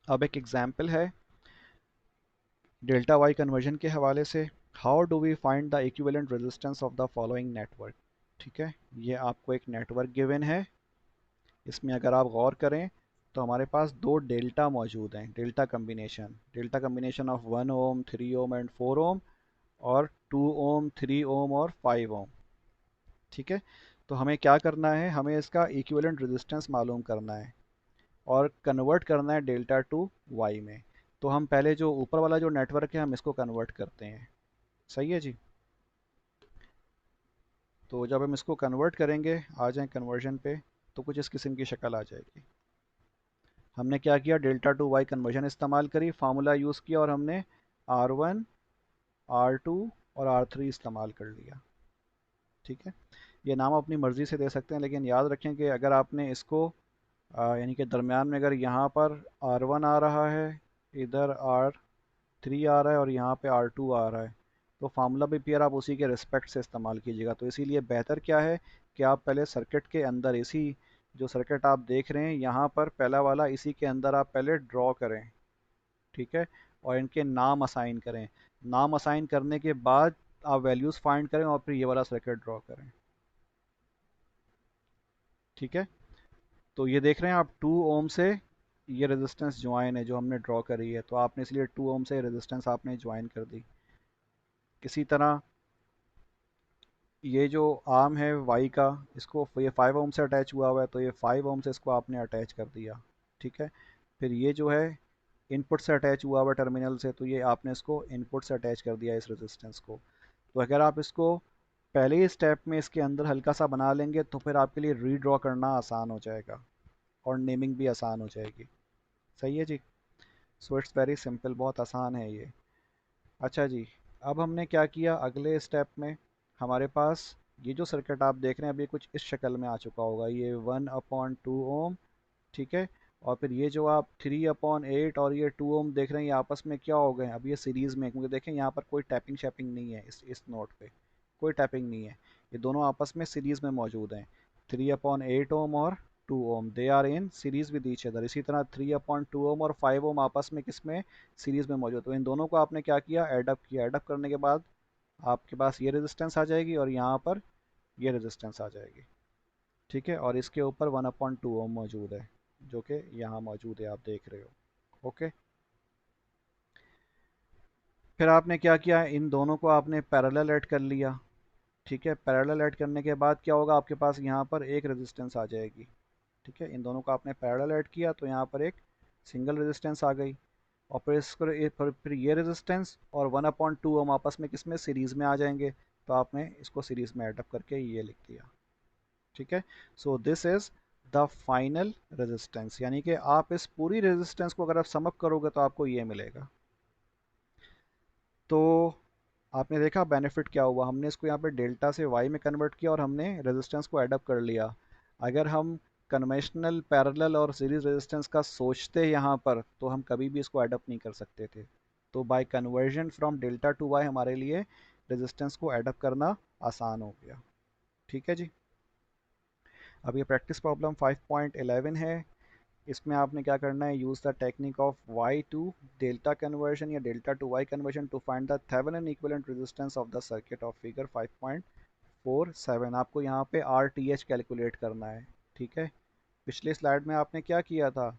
अब एक एग्जाम्पल है डेल्टा वाई कन्वर्जन के हवाले से। How do we find the equivalent resistance of the following network. ठीक है। ये आपको एक नेटवर्क गिवन है, इसमें अगर आप गौर करें तो हमारे पास दो डेल्टा मौजूद हैं, delta combination of 1 ohm, 3 ohm and 4 ohm, और 2 ओम, 3 ओम और 5 ओम। ठीक है। तो हमें क्या करना है, हमें इसका इक्विवेलेंट रेजिस्टेंस मालूम करना है और कन्वर्ट करना है डेल्टा टू वाई में। तो हम पहले जो ऊपर वाला जो नेटवर्क है हम इसको कन्वर्ट करते हैं। सही है जी। तो जब हम इसको कन्वर्ट करेंगे, आ जाएं कन्वर्जन पे, तो कुछ इस किस्म की शक्ल आ जाएगी। हमने क्या किया, डेल्टा टू वाई कन्वर्जन इस्तेमाल करी, फार्मूला यूज़ किया और हमने आर वन, आर टू और आर थ्री इस्तेमाल कर लिया। ठीक है। ये नाम अपनी मर्ज़ी से दे सकते हैं, लेकिन याद रखें कि अगर आपने इसको यानी कि दरमियान में अगर यहाँ पर R1 आ रहा है, इधर R3 आ रहा है और यहाँ पे R2 आ रहा है, तो फार्मूला भी फिर आप उसी के रिस्पेक्ट से इस्तेमाल कीजिएगा। तो इसीलिए बेहतर क्या है कि आप पहले सर्किट के अंदर इसी जो सर्किट आप देख रहे हैं यहाँ पर पहला वाला, इसी के अंदर आप पहले ड्रॉ करें, ठीक है, और इनके नाम असाइन करें। नाम असाइन करने के बाद आप वैल्यूज़ फाइंड करें और फिर ये वाला सर्किट ड्रॉ करें, ठीक है। तो ये देख रहे हैं आप 2 ओम से ये रेजिस्टेंस ज्वाइन है जो हमने ड्रॉ करी है, तो आपने इसलिए 2 ओम से रेजिस्टेंस आपने ज्वाइन कर दी। इसी तरह ये जो आर्म है वाई का, इसको ये 5 ओम से अटैच हुआ हुआ है, तो ये 5 ओम से इसको आपने अटैच कर दिया, ठीक है। फिर ये जो है इनपुट से अटैच हुआ हुआ टर्मिनल से, तो ये आपने इसको इनपुट से अटैच कर दिया इस रेजिस्टेंस को। तो अगर आप इसको पहले ही स्टेप में इसके अंदर हल्का सा बना लेंगे तो फिर आपके लिए रीड्रॉ करना आसान हो जाएगा और नेमिंग भी आसान हो जाएगी। सही है जी। सो इट्स वेरी सिंपल, बहुत आसान है ये। अच्छा जी, अब हमने क्या किया अगले स्टेप में, हमारे पास ये जो सर्किट आप देख रहे हैं अभी कुछ इस शक्ल में आ चुका होगा, ये 1/2 ओम, ठीक है। और फिर ये जो आप 3/8 और ये 2 ओम देख रहे हैं, ये आपस में क्या हो गए हैं, अब ये सीरीज़ में, क्योंकि देखें यहाँ पर कोई टैपिंग शैपिंग नहीं है, इस नोट पे कोई टैपिंग नहीं है, ये दोनों आपस में सीरीज़ में मौजूद हैं। 3/8 ओम और 2 ohm, they are in series with each other. इसी तरह 3/2 ओम और 5 ओम आपस में किस में, सीरीज़ में मौजूद। तो इन दोनों को आपने क्या किया, एडअप किया। एडअप करने के बाद आपके पास ये रेजिस्टेंस आ जाएगी और यहाँ पर ये रेजिस्टेंस आ जाएगी, ठीक है। और इसके ऊपर 1/2 ओम मौजूद है जो कि यहाँ मौजूद है, आप देख रहे हो, ओके। फिर आपने क्या किया, इन दोनों को आपने पैरेलल ऐड कर लिया, ठीक है। पैरेलल ऐड करने के बाद क्या होगा, आपके पास यहाँ पर एक रेजिस्टेंस आ जाएगी, ठीक है। इन दोनों को आपने पैरेलल ऐड किया तो यहाँ पर एक सिंगल रेजिस्टेंस आ गई। और फिर इसको फिर ये रेजिस्टेंस और 1/2 ओम आपस में किस में, सीरीज़ में आ जाएंगे, तो आपने इसको सीरीज़ में ऐडअप करके ये लिख दिया, ठीक है। So this is the final resistance, यानी कि आप इस पूरी रेजिस्टेंस को अगर आप समअप करोगे तो आपको ये मिलेगा। तो आपने देखा बेनिफिट क्या हुआ, हमने इसको यहाँ पे डेल्टा से वाई में कन्वर्ट किया और हमने रेजिस्टेंस को एडअप कर लिया। अगर हम कन्वेंशनल पैरेलल और सीरीज रेजिस्टेंस का सोचते यहाँ पर, तो हम कभी भी इसको एडअप नहीं कर सकते थे। तो by conversion from delta to Y हमारे लिए रेजिस्टेंस को एडअप करना आसान हो गया, ठीक है जी। अब ये प्रैक्टिस प्रॉब्लम 5.11 है। इसमें आपने क्या करना है, use the technique of Y to delta conversion या delta to Y conversion to find the Thevenin equivalent resistance of the circuit of figure 5.47। आपको यहाँ पे आर टी एच कैलकुलेट करना है, ठीक है। पिछली स्लाइड में आपने क्या किया था,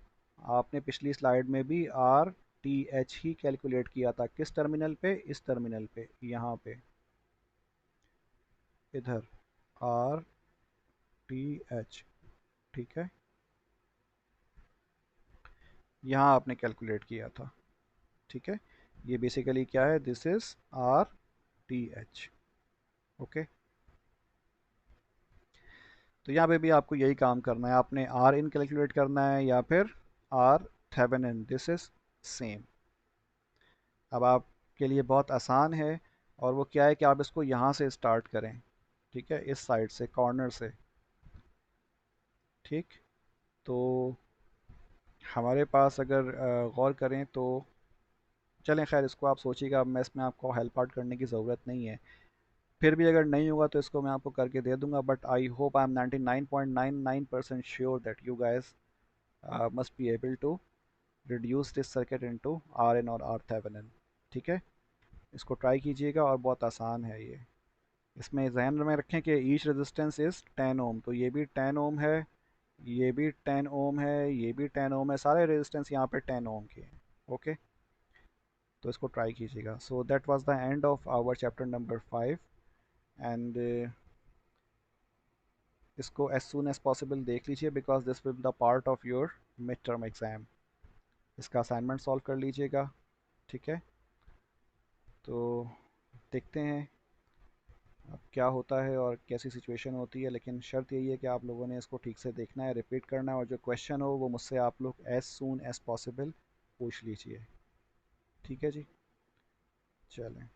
आपने पिछली स्लाइड में भी आर टी एच ही कैलकुलेट किया था। किस टर्मिनल पे, इस टर्मिनल पे, यहाँ पे, इधर आर टी एच, ठीक है, यहाँ आपने कैलकुलेट किया था, ठीक है। ये बेसिकली क्या है, this is R T H, okay. तो यहाँ पे भी आपको यही काम करना है, आपने आर इन कैलकुलेट करना है या फिर R Thevenin, this is same. अब आपके लिए बहुत आसान है, और वो क्या है कि आप इसको यहाँ से स्टार्ट करें, ठीक है, इस साइड से, कॉर्नर से, ठीक। तो हमारे पास अगर गौर करें तो, चलें खैर इसको आप सोचिएगा, अब मैं इसमें आपको हेल्प आउट करने की ज़रूरत नहीं है। फिर भी अगर नहीं होगा तो इसको मैं आपको करके दे दूंगा, but I hope I am 99.99% sure that you guys must be able to reduce this circuit into R N और आर थेवेनिन, ठीक है। इसको ट्राई कीजिएगा और बहुत आसान है ये। इसमें जहन में रखें कि ईच रेजिस्टेंस इज़ 10 ओम, तो ये भी 10 ओम है, ये भी 10 ओम है, ये भी 10 ओम है, सारे रेजिस्टेंस यहाँ पे 10 ओम के हैं, ओके। तो इसको ट्राई कीजिएगा। So that was the end of our chapter number 5, and इसको एज सुन एज पॉसिबल देख लीजिए, because this will the part of your mid term exam. इसका असाइनमेंट सॉल्व कर लीजिएगा, ठीक है। तो देखते हैं अब क्या होता है और कैसी सिचुएशन होती है, लेकिन शर्त यही है कि आप लोगों ने इसको ठीक से देखना है, रिपीट करना है, और जो क्वेश्चन हो वो मुझसे आप लोग एज सून एज पॉसिबल पूछ लीजिए, ठीक है जी। चलें।